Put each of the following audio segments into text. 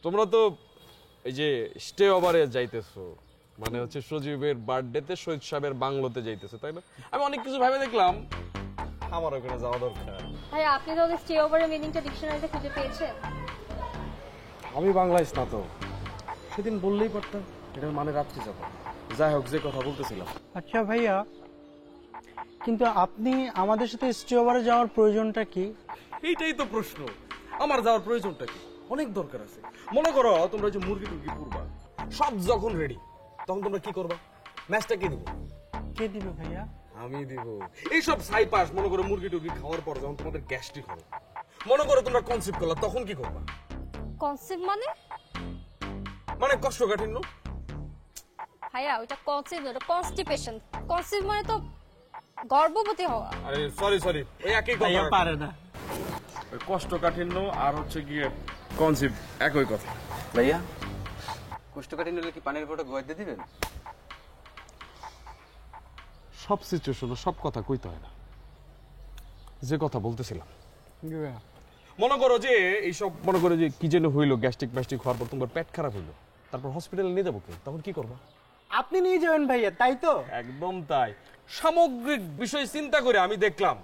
তোমরা তো এই যে স্টে ওভারে যাইতেছো, মানে হচ্ছে সজীবের বার্থডেতে শহীদ সাহেবের বাংলোতে যাইতেছে, তাই না? আমি অনেক কিছু ভেবে দেখলাম আমার ওখানে যাওয়া দরকার। ভাই আপনি তো স্টে ওভারের মিনিংটা ডিকশনারিতে খুঁজে পেয়েছেন? আমি বাংলায় স্নাতক, সেদিন বললেই পারতাম এটার মানে রাত্রি যাবো। যাই হোক, যে কথা বলতেছিলাম, আচ্ছা ভাইয়া, কিন্তু আপনি আমাদের সাথে স্টে ওভারে যাওয়ার প্রয়োজনটা কি? এইটাই তো প্রশ্ন। আমার যাওয়ার প্রয়োজনটা কি? অনেক দরকার আছে। মনে করো তোমরা যে মুরগি টুরগি পুরবা, সব যখন রেডি, তখন তোমরা কি করবা? ম্যাচটা কে দিব? কে দিবে ভাইয়া? আমি দিব। এইসব সাইপাস মনে করো মুরগি টুরগি খাওয়ার পর যখন তোমাদের গ্যাস্ট্রিক হবে, মনে করো তোমরা কনসিভ করলা, তখন কি করবা? কনসেপ্ট মানে কোষ্ঠকাঠিন্য। ভাইয়া ওইটা কনসেপ্ট না, ওটা কনস্টিপেশন। কনসেপ্ট মানে তো গর্ভবতী হওয়া। আরে সরি, ওই একই ভাইয়া কথা। পারে না। ওই কোষ্ঠকাঠিন্য আর হচ্ছে গিয়ে কনসিভ একই কথা। ভাইয়া কোষ্ঠকাঠিন্য হলে কি পানির ফটো গোয়াইতে দিবেন? সব সিচুয়েশনে সব কথা কইতে হয় না। যে কথা বলতেছিলাম, মনে করো যে এইসব মনে করো যে কি যেন হইলো, গ্যাস্ট্রিক ম্যাস্ট্রিক হওয়ার পর তোমার পেট খারাপ হইলো, তারপর হসপিটালে নিয়ে যাবো কে? তখন কি করবা? আপনি নিয়ে যাবেন ভাইয়া, তাই তো? একদম তাই। সামগ্রিক বিষয় চিন্তা করে আমি দেখলাম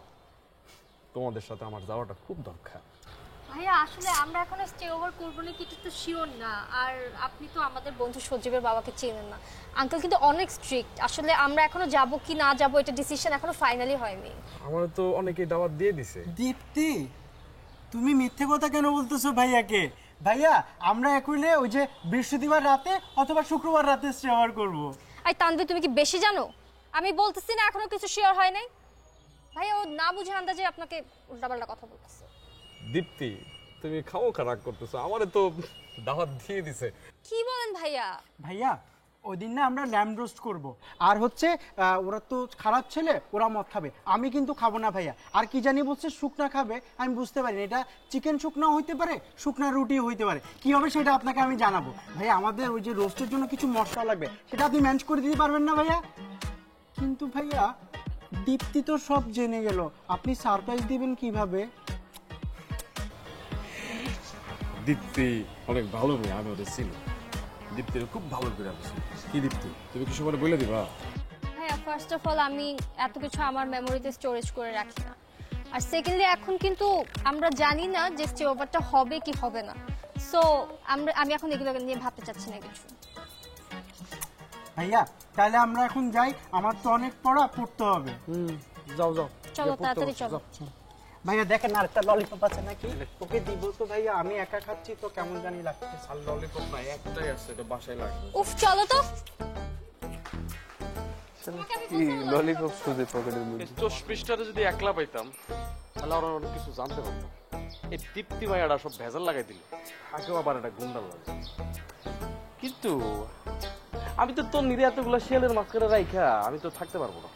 তোমাদের সাথে আমার যাওয়াটা খুব দরকার। ভাইয়া আসলে আমরা এখন স্টে ওভার করবো না কিছু তো শিওর না। আর আপনি তো আমাদের বন্ধু সজীবের বাবাকে চেনেন না। আঙ্কেল কিন্তু অনেক স্ট্রিক্ট। আসলে আমরা এখনো যাব কি না যাব এটা ডিসিশন এখনো ফাইনালি হয়নি। আমার তো অনেকেই দাওয়াত দিয়ে দিছে। দীপ্তি, তুমি মিথ্যে কথা কেন বলতেছো ভাইয়াকে? ভাইয়া আমরা একুলে ওই যে বৃহস্পতিবার রাতে অথবা শুক্রবার রাতে স্টে ওভার করবো। আর তানভীর তুমি কি বেশি জানো? আমি বলতেছি না এখনো কিছু শিওর হয় নাই। ভাইয়া ও না বুঝে আন্দাজে আপনাকে উল্টাপাল্টা কথা বলতেছে। দীপ্তি, তুমি খাও খারাপ করতেছো, আমারে তো দাওয়াত দিয়ে দিছে। কি বলেন ভাইয়া? ভাইয়া ওই দিন না আমরা ল্যাম্ব রোস্ট করবো, আর হচ্ছে ওরা তো খারাপ ছেলে, ওরা মদ খাবে, আমি কিন্তু খাবো না ভাইয়া। আর কি জানি বলছে শুকনা খাবে, আমি বুঝতে পারিনি, এটা চিকেন শুকনাও হইতে পারে, শুকনা রুটিও হইতে পারে, কি হবে সেটা আপনাকে আমি জানাবো। ভাইয়া আমাদের ওই যে রোস্টের জন্য কিছু মশলা লাগবে, সেটা আপনি ম্যানেজ করে দিতে পারবেন না ভাইয়া? কিন্তু ভাইয়া দীপ্তি তো সব জেনে গেল, আপনি সারপ্রাইজ দিবেন কিভাবে? দীপ্তি অনেক ভালো মেয়ে, আমি ওদের চিনি। দীপ্তির খুব ভালো করে আমি চিনি। কি দীপ্তি, তুমি কি সবাই বলে দিবা? ভাইয়া ফার্স্ট অফ অল আমি এত কিছু আমার মেমোরিতে স্টোরেজ করে রাখি না। আর সেকেন্ডলি এখন কিন্তু আমরা জানি না যে স্টে ওভারটা হবে কি হবে না। সো আমি এখন এগুলো নিয়ে ভাবতে চাচ্ছি না কিছু। ভাইয়া তাহলে আমরা এখন যাই, আমার তো অনেক পড়া, পড়তে হবে। যাও চলো তাড়াতাড়ি চলো। ভাইয়া দেখেন আর একটা ললিপপ আছে নাকি, ওকে দিব তো ভাইয়া, আমি একা খাচ্ছি তো কেমন জানি লাগছে। আর ললিপপ না, একটাই আছে, এটা বাসায় লাগবে। উফ চলো তো। ললিপপ খুঁজে পকেটের মধ্যে। 24 পৃষ্ঠাটা যদি একলা পাইতাম তাহলে আর অনেক কিছু জানতে পারতাম। এই দীপ্তি ভাইয়াটা সব ভেজাল লাগাই দিল, আগেও আবার একটা গুন্ডাল লাগে। কিন্তু আমি তো তোর নিরে এতগুলো শিয়ালের মাঝখানে রাইখা আমি তো থাকতে পারবো না,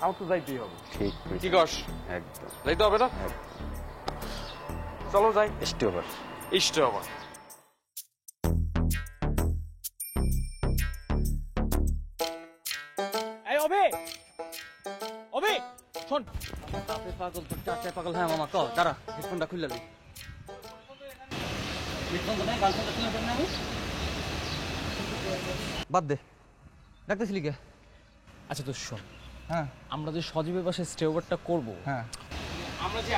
আমার তো যাইতেই হবে। ঠিক কি কস? একদম যাইতে হবে না? চলো যাই। Stay over. ইষ্ট আবার এই অবে অবে শোন, আপনি পাগল তো চাচাই পাগল। হ্যাঁ মামা কও, দাঁড়া হেডফোনটা খুলে লই। হেডফোনটা নাই, গানটা খুলে দেন না। আমি বাদ দে, ডাকতেছিলি কে? আচ্ছা তো শোন, হ্যাঁ আমরা যে সজীবের বাসায় স্টে ওভারটা করবো, হ্যাঁ আমরা যে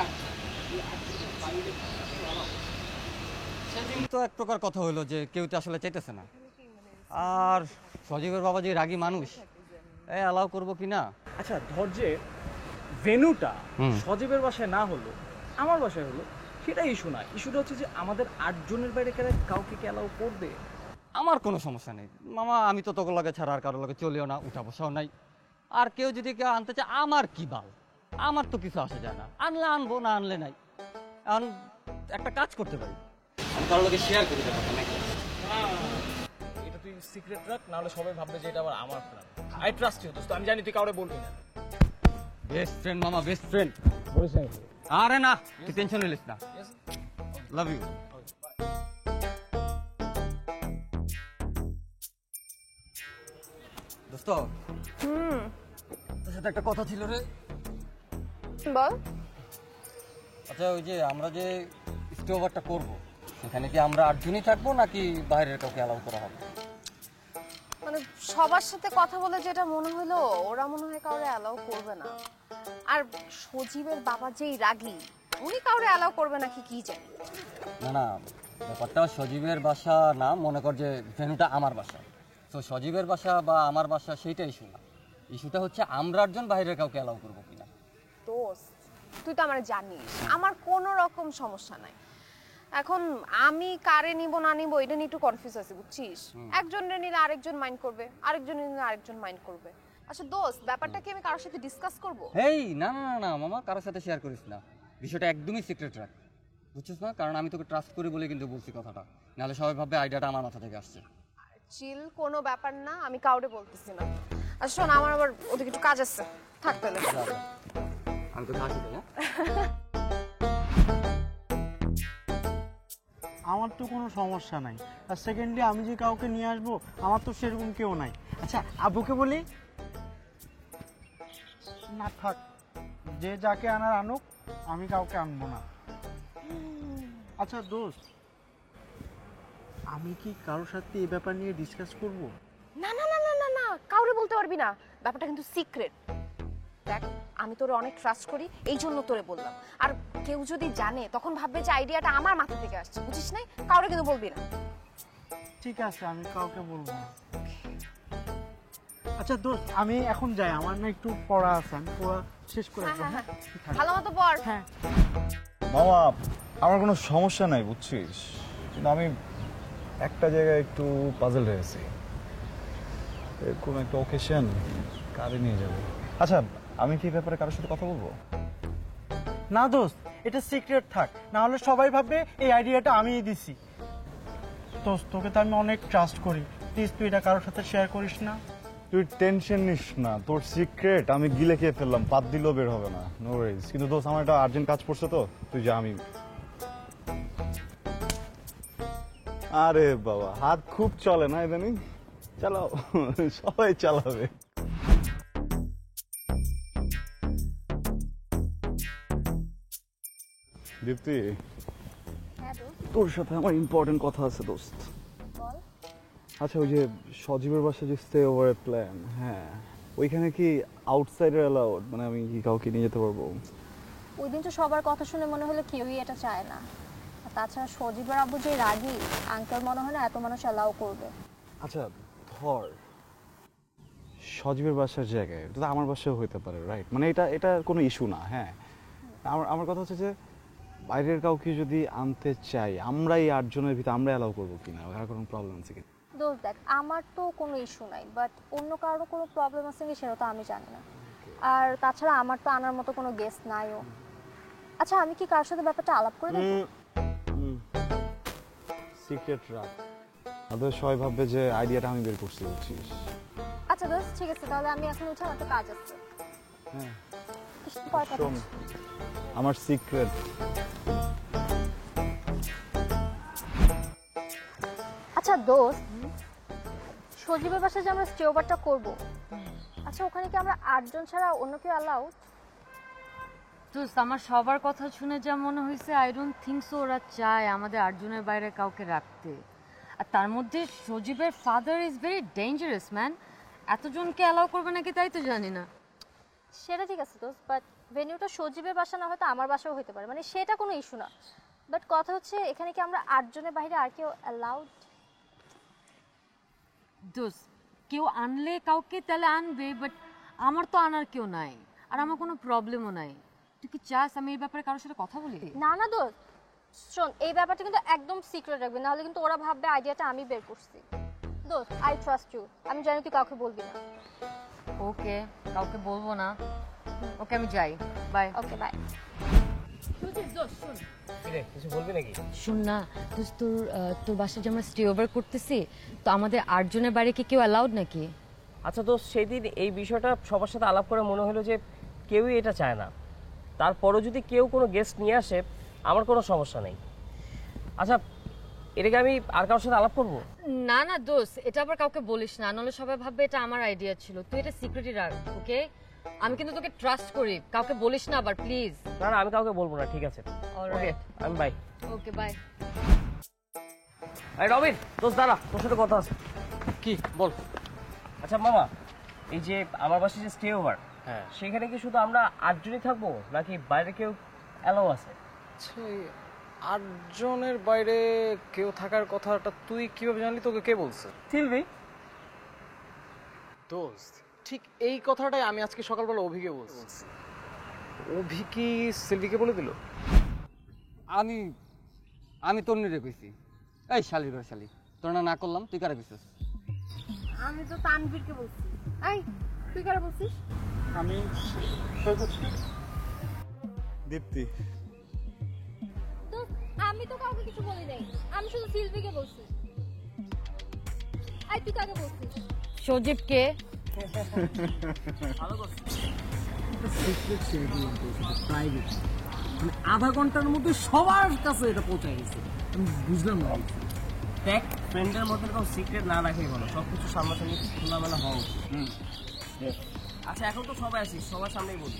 সেদিন তো এক প্রকার কথা হলো যে কেউ তো আসলে চাইতেছে না। আর সজীবের বাবা যে রাগী মানুষ, এই অ্যালাউ করবো কি না। আচ্ছা ধর যে ভেন্যুটা সজীবের বাসায় না হলো, আমার বাসায় হলো, সেটা ইস্যু না। ইস্যুটা হচ্ছে যে আমাদের 8 জনের বাইরে কাউকে কি অ্যালাউ করবে? আমার কোনো সমস্যা নেই মামা, আমি তো তোকে লাগে ছাড়া আর কারোর লাগে চলিও না, উঠা বসাও নাই। আর কেউ যদি কেউ আনতে চায় আমার কি বাল, আমার তো কিছু আসে যায় না, আনলে আনবো, না আনলে নাই। এখন একটা কাজ করতে পারি, আমি কারোর লাগে শেয়ার করি ব্যাপারটা নাকি। এটা তুই সিক্রেট রাখ, না হলে সবাই ভাববে যে এটা আবার আমার প্ল্যান। আই ট্রাস্ট ইউ দোস্ত, আমি জানি তুই কাউরে বলবি না। বেস্ট ফ্রেন্ড মামা, বেস্ট ফ্রেন্ড। বলিস না? আরে না, তুই টেনশন নিলিস না। Love you. দোস্ত, তোর সাথে একটা কথা ছিল রে। বল। আচ্ছা ওই যে আমরা যে স্টে ওভারটা করবো এখানে কি আমরা 8 জনই থাকবো নাকি বাইরের কাউকে অ্যালাউ করা হবে? মানে সবার সাথে কথা বলে যেটা মনে হলো ওরা মনে হয় কাউরে অ্যালাউ করবে না। আর সজীবের বাবা যেই রাগী, উনি কাউরে অ্যালাউ করবে নাকি কি জানি। না না, ব্যাপারটা সজীবের বাসা না, মনে কর যে ভেন্যুটা আমার বাসা। তো সজীবের বাসা বা আমার বাসা সেইটা ইস্যু না, ইস্যুটা হচ্ছে আমরা 8 জন বাইরের কাউকে অ্যালাউ করবো কিনা। দোস্ত তুই তো আমার জানিস আমার কোনো রকম সমস্যা নাই। এখন আমি কারে নিব না নিব এটা নিয়ে একটু কনফিউজ আছি বুঝছিস। একজনের নিলে আরেকজন মাইন্ড করবে, আরেকজন নিলে আরেকজন মাইন্ড করবে। আচ্ছা দোস্ত, ব্যাপারটা কি আমি কারোর সাথে ডিসকাস করব? এই না না না না মামা, কারোর সাথে শেয়ার করিস না, বিষয়টা একদমই সিক্রেট রাখ, বুঝছিস না? কারণ আমি তোকে ট্রাস্ট করি বলে কিন্তু বলছি কথাটা, নাহলে সবাই ভাববে আইডিয়াটা আমার মাথা থেকে আসছে। চিল, কোনো ব্যাপার না, আমি কাউরে বলতেছি না। আর শোন, আমার আবার ওদিকে একটু কাজ আছে, থাক তাহলে। আমি তোকে আসি তাই, হ্যাঁ? আমার তো কোনো সমস্যা নাই। আর সেকেন্ডলি আমি যে কাউকে নিয়ে আসবো, আমার তো সেরকম কেউ নাই। আচ্ছা আব্বুকে বলি না, থাক, যে যাকে আনার আনুক, আমি কাউকে আনবো না। আচ্ছা দোস্ত, আমি কি কারোর সাথে এই ব্যাপার নিয়ে ডিসকাস করব? না না না না না না, কাউরে বলতে পারবি না, ব্যাপারটা কিন্তু সিক্রেট। দেখ, আমি তোরে অনেক ট্রাস্ট করি, এই জন্য তোরে বললাম। আর কেউ যদি জানে তখন ভাববে যে আইডিয়াটা আমার মাথা থেকে আসছে, বুঝিস না? কাউরে কিন্তু বলবি না। ঠিক আছে, আমি কাউকে বলবো না। আচ্ছা দোস্ত, আমি এখন যাই, আমার না একটু পড়া আছে, আমি পড়া শেষ করে আসবো। হ্যাঁ, হ্যাঁ? ভালো মতো পড়। হ্যাঁ। মামা, আমার কোনো সমস্যা নাই বুঝছিস, কিন্তু আমি একটা জায়গায় একটু পাজল হয়েছি। কোনো একটা ওকেশন কারে নিয়ে যাবো। আচ্ছা, আমি কি ব্যাপারে কারোর সাথে কথা বলবো? না দোস্ত, এটা সিক্রেট থাক, না হলে সবাই ভাববে এই আইডিয়াটা আমিই দিছি। দোস্ত, তোকে তো আমি অনেক ট্রাস্ট করি, প্লিজ তুই এটা কারোর সাথে শেয়ার করিস না। তুই টেনশন নিস না, তোর সিক্রেট আমি গিলে খেয়ে ফেললাম, পাত দিলেও বের হবে না, নো ওয়ারিজ। কিন্তু দোস্ত, আমার একটা আর্জেন্ট কাজ পড়ছে, তো তুই যা। আমি আরে বাবা, হাত খুব চলে না ইদানিং, চালাও, সবাই চালাবে। দীপ্তি, তোর সাথে আমার ইম্পর্টেন্ট কথা আছে দোস্ত। আচ্ছা, ওই যে সজীবের বাসায় যে স্টে ওভারের প্ল্যান, হ্যাঁ, ওইখানে কি আউটসাইডার অ্যালাউড? মানে আমি কি কাউকে নিয়ে যেতে পারবো? ওই দিন তো সবার কথা শুনে মনে হলো কেউই এটা চায় না। আর তাছাড়া সজীবের আব্বু যে রাগী, আঙ্কেল মনে হয় না এত মানুষ অ্যালাউ করবে। আচ্ছা ধর, সজীবের বাসার জায়গায় এটা তো আমার বাসাও হইতে পারে, রাইট? মানে এটা কোনো ইস্যু না। হ্যাঁ, আমার কথা হচ্ছে যে বাইরের কাউকে যদি আনতে চাই, আমরা এই 8 জনের ভিতরে আমরা অ্যালাউ করবো কিনা, আর কোনো প্রবলেম আছে কিনা? দোস্ত দেখ, আমার তো কোনো ইস্যু নাই, বাট অন্য কারোর কোনো প্রবলেম আছে কি সেটা তো আমি জানি না। আর তাছাড়া আমার তো আনার মতো কোনো গেস্ট নাইও। আচ্ছা, আমি কি কারোর সাথে ব্যাপারটা আলাপ করে দেখব? সিক্রেট রাখ, আদৌ সবাই ভাববে যে আইডিয়াটা আমি বের করছি, বুঝছিস? আচ্ছা দোস্ত, ঠিক আছে, তাহলে আমি এখন উঠে, আমার তো কাজ আছে। হ্যাঁ, পরে কথা শোন, বলছি। আমার সিক্রেট। আচ্ছা দোস্ত, সজীবের বাসায় যে আমরা স্টে ওভারটা করবো, আচ্ছা ওখানে কি আমরা 8 জন ছাড়া অন্য কেউ অ্যালাউড? দোস্ত, আমার সবার কথা শুনে যা মনে হয়েছে, আই ডোন্ট থিঙ্ক সো ওরা চায় আমাদের 8 জনের বাইরে কাউকে রাখতে। আর তার মধ্যে সজীবের father is very dangerous man, এতজনকে অ্যালাউ করবে নাকি তাই তো জানি না। সেটা ঠিক আছে দোস্ত, বাট ভেন্যুটা সজীবের বাসা না হয়তো আমার বাসাও হতে পারে, মানে সেটা কোনো ইস্যু না। বাট কথা হচ্ছে এখানে কি আমরা 8 জনের বাইরে আর কেউ অ্যালাউড? দোস্ত, কেউ আনলে কাউকে তাহলে আনবে, বাট আমার তো আনার কেউ নাই, আর আমার কোনো প্রবলেমও নাই। তুই কি চাস আমি এই ব্যাপারে কারোর সাথে কথা বলি? না না দোস্ত, শোন, এই ব্যাপারটা কিন্তু একদম সিক্রেট রাখবি, নাহলে কিন্তু ওরা ভাববে আইডিয়াটা আমি বের করছি। দোস্ত, আই ট্রাস্ট ইউ, আমি জানি তুই কাউকে বলবি না। ওকে, কাউকে বলবো না। ওকে, আমি যাই, বাই। Okay bye. কিছু বলবি নাকি? শুন না দোস্ত, তোর বাসায় যে আমরা স্টে ওভার করতেছি, তো আমাদের 8 জনের বাইরে কি কেউ অ্যালাউড নাকি? আচ্ছা দোস্ত, সেদিন এই বিষয়টা সবার সাথে আলাপ করে মনে হলো যে কেউই এটা চায় না। তারপরও যদি কেউ কোনো গেস্ট নিয়ে আসে, আমার কোনো সমস্যা নেই। আচ্ছা, এটাকে আমি আর কারোর সাথে আলাপ করবো? না না দোস্ত, এটা আবার কাউকে বলিস না, নাহলে সবাই ভাববে এটা আমার আইডিয়া ছিল। তুই এটা সিক্রেটই রাখ, ওকে? আমি কিন্তু তোকে ট্রাস্ট করি, কাউকে বলিস না আবার প্লিজ। না না, আমি কাউকে বলবো না, ঠিক আছে? ওকে, আমি বাই। Okay, by. এই রবিন, দোস্ত দাঁড়া, তোর সাথে কথা আছে। কি বল? আচ্ছা মামা, এই যে আমার বাসায় যে স্টে ওভার, হ্যাঁ, সেখানে কি শুধু আমরা 8 জনই থাকবো নাকি বাইরে কেউ অ্যালাউ আছে? সেই 8 জনের বাইরে কেউ থাকার কথাটা তুই কিভাবে জানলি? তোকে কে বলছে? সিলভি। দোস্ত, ঠিক এই কথাটাই আমি আজকে সকালবেলা অভিকে বলছি। অভি কি সিলভিকে বলে দিল? আমি তন্নিরে কইছি। এই শালি রে শালি, তোর না করলাম, তুই কারে কইছিস? আমি তো তানভীরকে বলছি। এই তুই কারে বলছিস? আমি দীপ্তি, তো আমি তো কাউকে কিছু বলি নাই, আমি শুধু সিলভিকে বলছি। এই তুই কাকে বলছিস? সজীবকে। ভালো করছিস। প্রাইভেট, মানে আধা ঘন্টার মধ্যে সবার কাছে এটা পৌঁছায় গেছে। আমি বুঝলাম না। দেখ, ফ্রেন্ডের মধ্যে কোনো সিক্রেট না রাখাই ভালো, সবকিছু সামনাসামনি খোলামেলা হওয়া উচিত। আচ্ছা, এখন তো সবাই আছিস, সবার সামনেই বলি,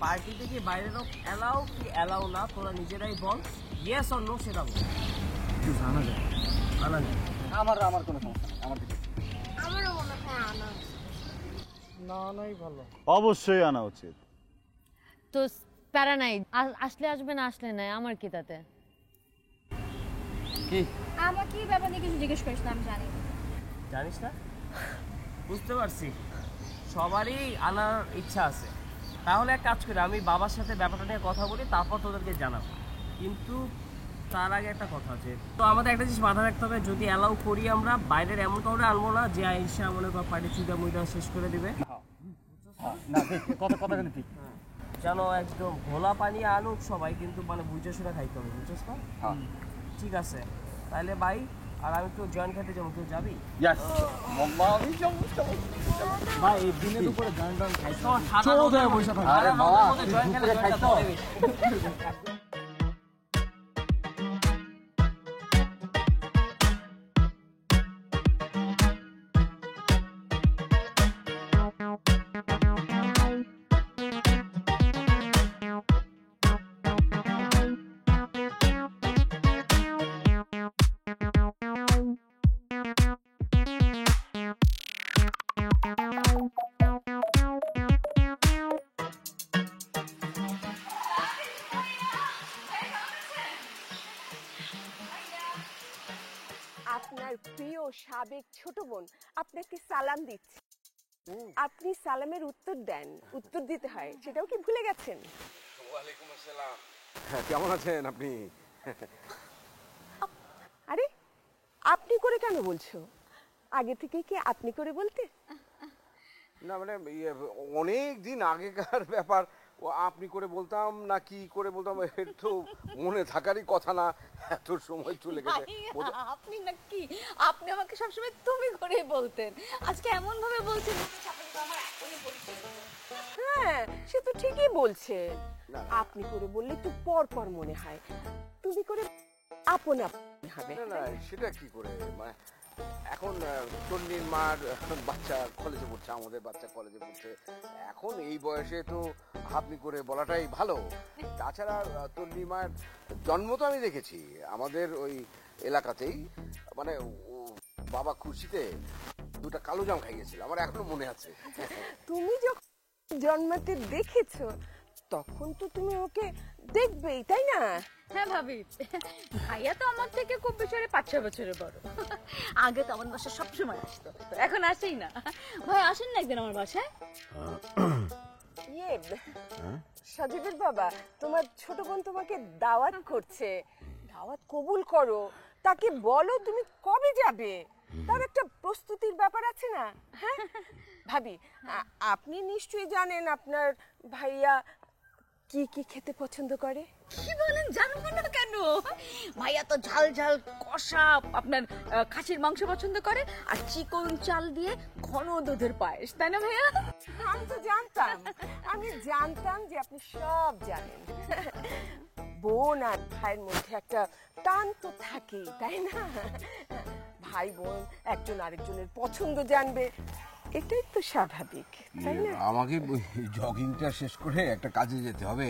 পার্টিতে কি বাইরের অ্যালাউ কি অ্যালাউ না, তোরা নিজেরাই বল, ইয়েস অর নো সেটা বল। জানা যায় আনা নেই। আমার কোনো সমস্যা নেই, আমার দিকে। আমারও মনে হয় আনা। না নাই ভালো। অবশ্যই আনা উচিত। তো প্যারা নাই, আসলে আসবে না আসলে নাই, আমার কি তাতে? কি আমাকে এই ব্যাপার নিয়ে কিছু জিজ্ঞেস করিস না, আমি জানি না। জানিস না? বুঝতে পারছি, সবারই আনার ইচ্ছা আছে। তাহলে এক কাজ করি, আমি বাবার সাথে ব্যাপারটা নিয়ে কথা বলি, তারপর তোদেরকে জানাবো। কিন্তু তার আগে একটা কথা আছে, তো আমাদের একটা জিনিস মাথায় রাখতে হবে, যদি অ্যালাউ করি আমরা, বাইরের এমন কাউরে আনবো না যে আইসা মনে কর পার্টি চুইটা মুইটা শেষ করে দিবে। না ঠিক, কথা কিন্তু ঠিক। যেন একদম ঘোলা পানি আনুক সবাই, কিন্তু মানে বুঝে শুনে খাইতে হবে, বুঝছিস না? ঠিক আছে, তাহলে ভাই, আর আমি একটু জয়েন খেতে যাবো, তুই যাবি? ভাই এই দিনে দুপুরে গান টান খাইছো? আরে বাবা, জয়েন খেলে জয়েনটা হবে বেশি। আপনার প্রিয় সাবেক ছোট বোন আপনাকে সালাম দিচ্ছে। আপনি সালামের উত্তর দেন, উত্তর দিতে হয়, সেটাও কি ভুলে গেছেন? ওয়ালাইকুম আসসালাম। কেমন আছেন আপনি? আরে আপনি করে কেন বলছো? আগে থেকে কি আপনি করে বলতে? না মানে অনেক দিন আগেকার ব্যাপার, ও আপনি করে বলতাম না কি করে বলতাম, এর তো মনে থাকারই কথা না, এত সময় চলে গেছে। আপনি নাকি, আপনি আমাকে সবসময় তুমি করে বলতেন, আজকে এমন ভাবে বলছেন। হ্যাঁ, সে তো ঠিকই বলছে। আপনি করে বললে একটু পর পর মনে হয়, তুমি করে আপন আপন হবে। না না, সেটা কি করে, মানে এখন তন্নির মার বাচ্চা কলেজে পড়ছে, আমাদের বাচ্চা কলেজে পড়ছে, এখন এই বয়সে তো আপনি করে বলাটাই ভালো। তাছাড়া তন্নির মার জন্ম তো আমি দেখেছি আমাদের ওই এলাকাতেই, মানে বাবা খুশিতে দুটা কালো জাম খাইয়েছিল, আমার এখনো মনে আছে। তুমি যখন জন্মাতে দেখেছো তখন তো তুমি ওকে দেখবেই, তাই না? হ্যাঁ ভাবি, ভাইয়া তো আমার থেকে খুব বেশি 5-6 বছরের বড়। আগে তো আমার বাসায় সবসময় আসতো, এখন আসেই না। ভাই আসেন না একদিন আমার বাসায়। ইয়ে সজীবের বাবা, তোমার ছোট বোন তোমাকে দাওয়াত করছে, দাওয়াত কবুল করো, তাকে বলো তুমি কবে যাবে, তার একটা প্রস্তুতির ব্যাপার আছে না? হ্যাঁ ভাবি, আপনি নিশ্চয়ই জানেন আপনার ভাইয়া কি কি খেতে পছন্দ করে। কি বলেন, জানবো না কেন? ভাইয়া তো ঝাল ঝাল কষা আপনার খাসির মাংস পছন্দ করে, আর চিকন চাল দিয়ে ঘন দুধের পায়েস, তাই না ভাইয়া? আমি তো জানতাম, আমি জানতাম যে আপনি সব জানেন। বোন আর ভাইয়ের মধ্যে একটা টান তো থাকেই, তাই না? ভাই বোন একজন আরেকজনের পছন্দ জানবে, এটাই তো স্বাভাবিক, তাই না? আমাকে জগিংটা শেষ করে একটা কাজে যেতে হবে,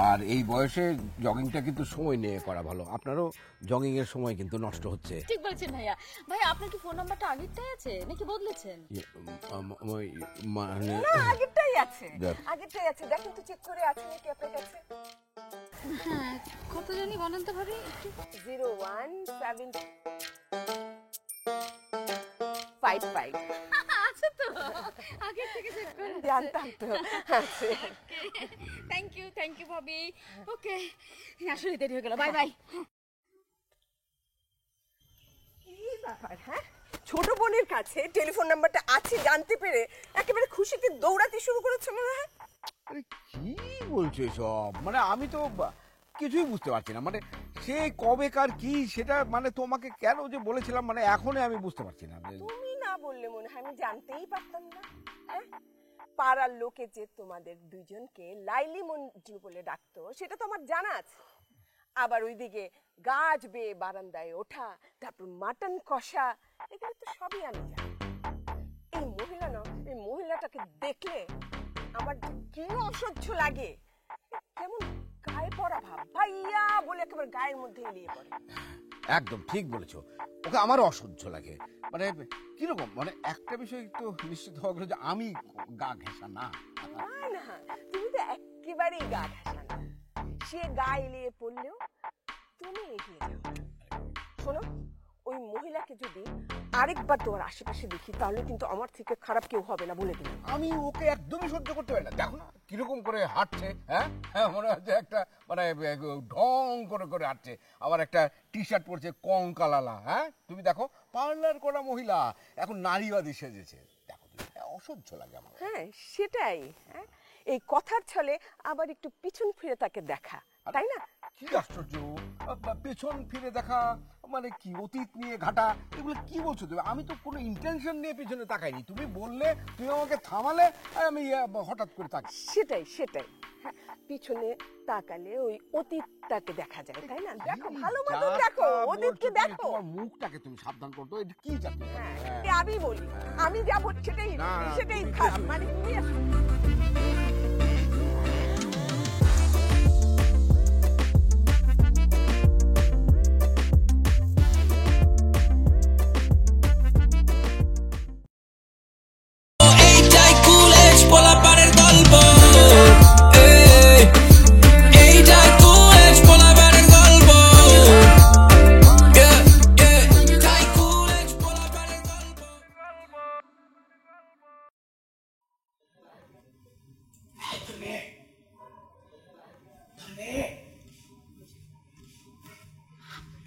আর এই বয়সে জগিংটা কিন্তু সময় নিয়ে করা ভালো। আপনারও জগিং এর সময় কিন্তু নষ্ট হচ্ছে। ঠিক বলেছেন ভাইয়া। ভাইয়া আপনার কি ফোন নাম্বারটা আগেরটাই আছে নাকি বদলেছেন? মানে না, আগেরটাই আছে। দেখ। আগেরটাই আছে, দেখেন তো চেক করে আছে নাকি আপনার কাছে। হ্যাঁ, কত জানি বলেন তো ভাবি একটু। 01755 আছে তো, আগে থেকে চেক করে জানতাম তো আছে। থ্যাংক ইউ ভাবি। ওকে, আসলে দেরি হয়ে গেল। Bye bye. এই ব্যাপার, হ্যাঁ, ছোট বোনের কাছে টেলিফোন নাম্বারটা আছে জানতে পেরে একেবারে খুশিতে দৌড়াতে শুরু করেছে মনে হয়। আরে কি বলছো সব? মানে আমি তো কিছুই বুঝতে পারছি না। মানে সে কবেকার কি সেটা মানে তোমাকে কেন যে বলেছিলাম মানে এখনই আমি বুঝতে পারছি না। তুমি না বললে মনে হয় আমি জানতেই পারতাম না। হ্যাঁ, পাড়ার লোকে যে তোমাদের দুইজনকে লাইলি মঞ্জু বলে ডাকতো সেটা তো আমার জানা আছে। আবার ওইদিকে গাছ বেয়ে বারান্দায় ওঠা, তারপর মাটন কষা, এগুলো তো সবই আমি জানি। এই মহিলা না, এই মহিলাটাকে দেখলে আমার যে কি অসহ্য লাগে, কেমন গায়ে পড়া ভাব, ভাইয়া বলে একেবারে গায়ের মধ্যে এলিয়ে পড়ে। একদম ঠিক বলেছো, ওকে আমার অসহ্য লাগে। মানে কিরকম, মানে একটা বিষয় তো নিশ্চিত হওয়া গেল যে আমি গা ঘেঁষা না। না না, তুমি তো একেবারেই গা ঘেঁষা না। সে গা এলিয়ে পড়লেও তুমি এগিয়ে যাও। শোনো, ওই মহিলাকে যদি আরেকবার তোমার আশেপাশে দেখি তাহলে কিন্তু আমার থেকে খারাপ কেউ হবে না বলে দিলাম। আমি ওকে একদমই সহ্য করতে পারি না। দেখো না কিরকম করে হাঁটছে, হ্যাঁ হ্যাঁ, মনে হচ্ছে একটা মানে ঢং করে করে হাঁটছে। আবার একটা টি শার্ট পরছে কঙ্কালালা। হ্যাঁ, তুমি দেখো পার্লার করা মহিলা এখন নারীবাদী সেজেছে। দেখো তুমি, অসহ্য লাগে আমার। হ্যাঁ সেটাই। হ্যাঁ, এই কথার ছলে আবার একটু পিছন ফিরে তাকে দেখা, তাই না? কি আশ্চর্য, পেছন ফিরে দেখা মানে কি, অতীত নিয়ে ঘাটা, এগুলো কি বলছো তুমি? আমি তো কোনো ইন্টেনশন নিয়ে পিছনে তাকাইনি। তুমি বললে, তুমি আমাকে থামালে, আমি হঠাৎ করে তাকাই। সেটাই সেটাই। হ্যাঁ, পিছনে তাকালে ওই অতীতটাকে দেখা যায়, তাই না? দেখো, ভালো মতো দেখো, অতীতকে দেখো। তোমার মুখটাকে তুমি সাবধান করতো, এটা কি জানো? হ্যাঁ, আমি বলি, আমি যা বলি সেটাই সেটাই মানে তুমি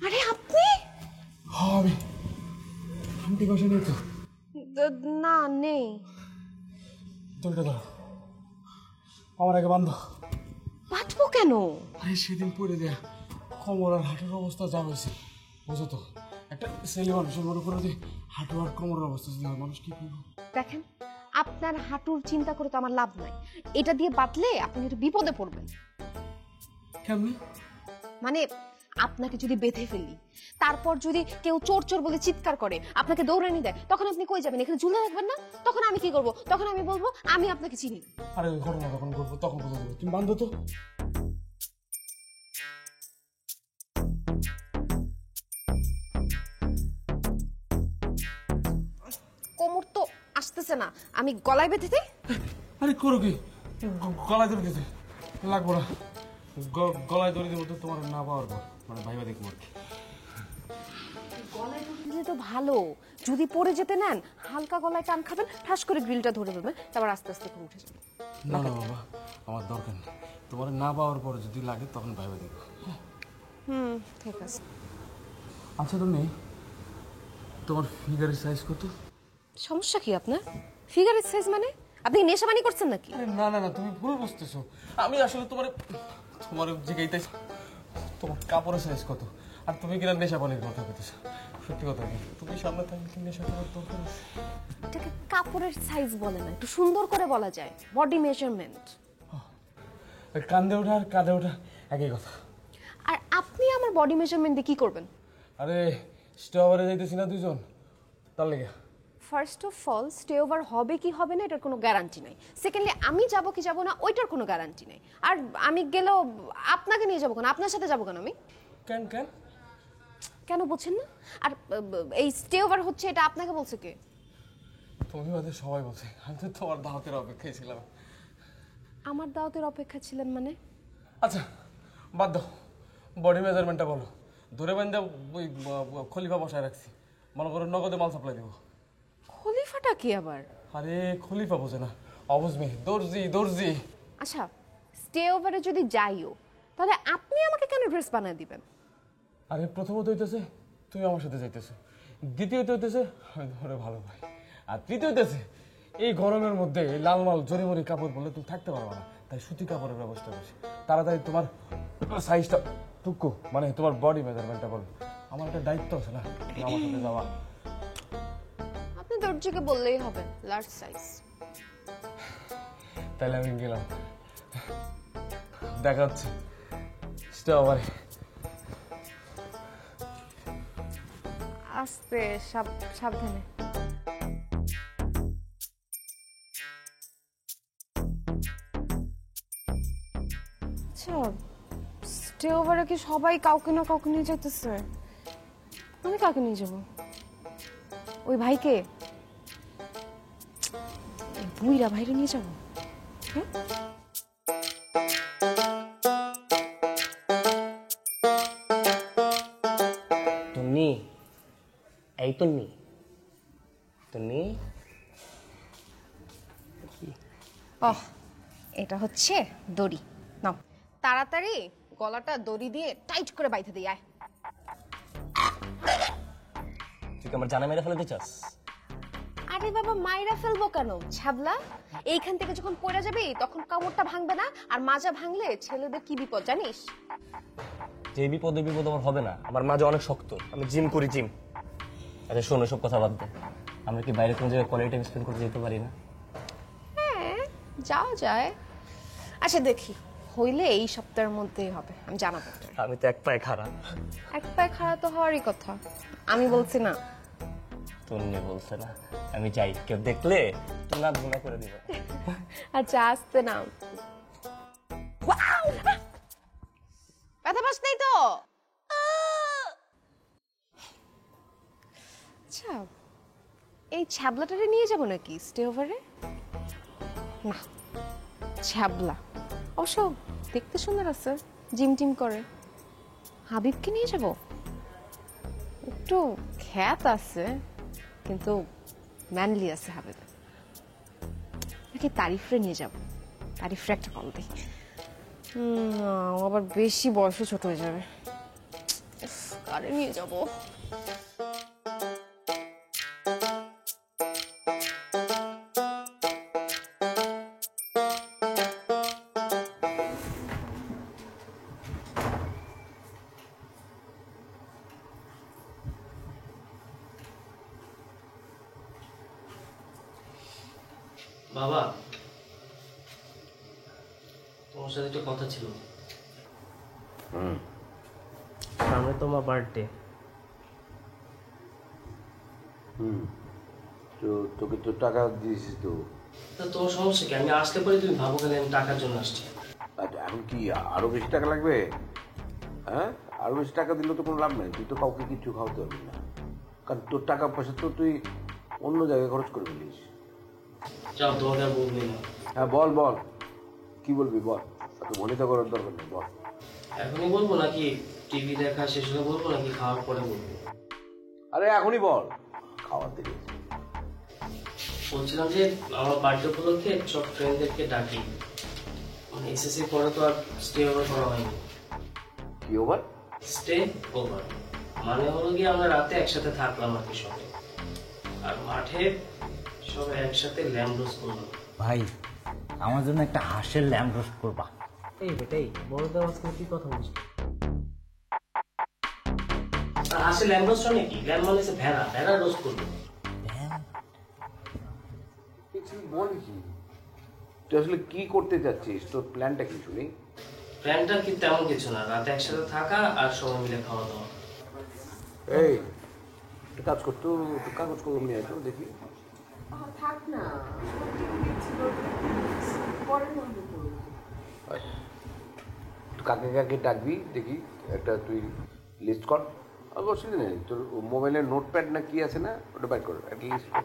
আরে আপনি? আমি ঠিক আছে নেই তো। না নেই। দড়িটা ধরো, আমার আগে বান্ধ। বাঁচবো কেন? আরে সেদিন পরে দেয়া কোমর আর হাঁটুর অবস্থা যা হয়েছে বুঝো তো। একটা ছেলে মানুষের মনে করে যে হাঁটু আর কোমরের অবস্থা যদি হয়, মানুষ কি করবো? দেখেন, আপনার হাঁটুর চিন্তা করে তো আমার লাভ নাই। এটা দিয়ে বাতলে আপনি কিন্তু বিপদে পড়বেন। কেমনি? মানে আপনাকে যদি বেঁধে ফেলি, তারপর যদি কেউ চোর চোর বলে চিৎকার করে, আপনাকে দৌড়ানি দেয়, তখন আপনি কই যাবেন? এখানে ঝুলে থাকবেন না? তখন আমি কি করব? তখন আমি বলবো আমি আপনাকে চিনি। আরে ওই ঘটনা যখন করবো তখন বুঝে দেবো। তুমি বান্ধো তো। কোমর তো আসতেছে না, আমি গলায় বেঁধে দিই। আরে করো কি, গলায় ধরে দিতে লাগবো না। গলায় ধরে দেবো তো তোমার না পাওয়ার পর, মানে ভাইবা দেখবো আর কি। গলায় ধরে তো ভালো, যদি পড়ে যেতে নেন হালকা গলায় টান খাবেন, ঠাস করে গ্রিলটা ধরে ফেলবেন, তারপর আস্তে আস্তে করে উঠে যাবেন। না না বাবা, আমার দরকার নেই। তোমার না পাওয়ার পরে যদি লাগে তখন ভাইবা দেখবো। ঠিক আছে। আচ্ছা তুমি, তোমার ফিগারের সাইজ কত? সমস্যা কি আপনার? ফিগারের সাইজ মানে? আপনি নেশাবানি করছেন নাকি? না না না, তুমি ভুল বুঝতেছো। আমি আসলে তোমার জিজ্ঞাইতে তোমার কাপড়ের সাইজ কত, আর তুমি কিনা নেশাবানির কথা বলতেছো। সত্যি কথা কি, তুমি সামনে থাকলে কি নেশা করার দরকার? এটাকে কাপড়ের সাইজ বলে না, একটু সুন্দর করে বলা যায় বডি মেজারমেন্ট। কান্দে ওঠা আর কাঁধে ওঠা একই কথা। আর আপনি আমার বডি মেজারমেন্ট দিয়ে কি করবেন? আরে স্ট্রবেরি যাইতেছি না দুজন, তার লেগে। First of all stay over হবে কি হবে না এটার কোনো গ্যারান্টি নাই। সেকেন্ডলি আমি যাব কি যাব না ওইটার কোনো গ্যারান্টি নাই। আর আমি গেলেও আপনাকে নিয়ে যাবো কেন, আপনার সাথে যাবো কেন আমি? কেন কেন কেন বুঝছেন না? আর এই স্টে ওভার হচ্ছে এটা আপনাকে বলছে কে? তুমি বাদে সবাই বলছে। আমি তো তোমার দাওয়াতের অপেক্ষায় ছিলাম। আমার দাওয়াতের অপেক্ষা ছিলেন মানে? আচ্ছা বাদ দাও, বডি মেজারমেন্টটা বলো। ধরে বান্ধে ওই খলিফা বসায় রাখছি, মনে করো নগদে মাল সাপ্লাই দেবো। খলিফাটা কি আবার? আরে খলিফা বোঝে না, অবুঝ মেয়ে, দর্জি দর্জি। আচ্ছা স্টে ওভারে যদি যাইও তাহলে আপনি আমাকে কেন ড্রেস বানিয়ে দিবেন? আরে প্রথমত হইতেছে তুমি আমার সাথে যাইতেছো, দ্বিতীয়ত হইতেছে আমি ধরে ভালো ভাই, আর তৃতীয় হইতেছে এই গরমের মধ্যে এই লাল মাল জরিমরি কাপড় বললে তুমি থাকতে পারবে না, তাই সুতি কাপড়ের ব্যবস্থা করছি। তাড়াতাড়ি তোমার সাইজটা টুকু মানে তোমার বডি মেজারমেন্টটা বলো। আমার একটা দায়িত্ব আছে না আমার সাথে যাওয়া। আপনি দর্জিকে বললেই হবে লার্জ সাইজ। তাহলে আমি গেলাম, দেখা হচ্ছে স্ট্রবেরি। আস্তে সাবধানে। আচ্ছা স্টে ওভারে কি সবাই কাউকে না কাউকে নিয়ে যেতেছে? আমি কাকে নিয়ে যাব? ওই ভাইকে, বুইরা ভাইরে নিয়ে যাবো? তুমি এই তুমি তুমি ওহ এটা হচ্ছে দড়ি, নাও তাড়াতাড়ি গলাটা দড়ি দিয়ে টাইট করে বাইধে দিই। আয়। তুই কি আমার জানা মেরে ফেলতে চাস? আরে বাবা মাইরা ফেলবো কেন ছাবলা? এইখান থেকে যখন পড়ে যাবি তখন কামড়টা ভাঙবে না, আর মাজা ভাঙলে ছেলেদের কি বিপদ জানিস? যে বিপদ আমার হবে না, আমার মাজা অনেক শক্ত, আমি জিম করি জিম। আচ্ছা শোনো সব কথা বাদ দে, আমরা কি বাইরে কোনো জায়গায় কোয়ালিটি টাইম স্পেন্ড করতে যেতে পারি না? হ্যাঁ যাওয়া যায়। আচ্ছা দেখি হইলে এই সপ্তাহের মধ্যেই হবে, আমি জানাবো। আমি তো এক পায়ে খারাপ। এক পায়ে খাড়া তো হওয়ারই কথা, আমি বলছি না। তুমি বলছে না, আমি যাই, কেউ দেখলে তুনা ধুনা করে দিব। আচ্ছা আসতে নাও। ব্যথা পাস নাই তো? আচ্ছা এই ছ্যাবলাটারে নিয়ে যাবো নাকি স্টে ওভারে? না ছ্যাবলা অবশ্য দেখতে সুন্দর আছে, জিম টিম করে। হাবিবকে নিয়ে যাব, একটু খ্যাত আছে কিন্তু ম্যানলি আছে হাবিব। নাকি তারিফরে নিয়ে যাব, তারিফরে একটা কল দিই। আবার বেশি বয়সে ছোট হয়ে যাবে, কারে নিয়ে যাব? বাবা তোমার সাথে একটা কথা ছিল। সামনে তোমার বার্থডে। তো তোকে তো টাকা দিয়েছিস তো। তোমার সমস্যা কি? আমি আসলে পরে তুমি ভাবো কেন আমি টাকার জন্য আসছি? আচ্ছা এখন কি আরো বেশি টাকা লাগবে? হ্যাঁ আরো বেশি টাকা দিলে তো কোনো লাভ নেই, তুই তো কাউকে কিছু খাওয়াতে পারবি না, কারণ তোর টাকা পয়সা তো তুই অন্য জায়গায় খরচ করে ফেলিস। যাও তোমাকে আর বলবি না। হ্যাঁ বল বল কি বলবি বল, এত মনিতা করার দরকার নেই, বল। এখনই বলবো নাকি টিভি দেখা শেষ হলে বলবো নাকি খাওয়ার পরে বলবো? আরে এখনই বল, খাওয়াতে গেছি। বলছিলাম যে আমার বার্থডে উপলক্ষে সব ফ্রেন্ডদেরকে ডাকি, মানে এসএসসি পরে তো আর স্টে ওভার করা হয়নি। কি ওভার? স্টে ওভার মানে হলো গিয়ে আমরা রাতে একসাথে থাকলাম আর কি সবাই, আর মাঠে সবাই একসাথে ল্যাম্ব রোস্ট করলাম। ভাই আমার জন্য একটা হাঁসের ল্যাম্ব রোস্ট করবা। এই বেটাই বড়দের মাঝখানে কি কথা বলছিস? আর হাঁসের ল্যাম্ব রোস্ট মানে কি? ল্যাম্ব মানে হচ্ছে ভেড়া, ভেড়া রোস্ট করবো। বল কি তুই আসলে কি করতে চাচ্ছিস, তোর প্ল্যানটা কি শুনি? প্ল্যানটা কি তেমন কিছু না, রাতে একসাথে থাকা আর সবাই মিলে খাওয়া দাওয়া। এই একটা কাজ করতো, একটু কাগজ কলম নিয়ে আসো দেখি। থাক না, পরে বলবো। কাকে কাকে ডাকবি দেখি, একটা তুই লিস্ট কর। অবশ্যই নেই, তোর মোবাইলের নোটপ্যাড না কি আছে না, ওটা বাইর কর, একটা লিস্ট কর।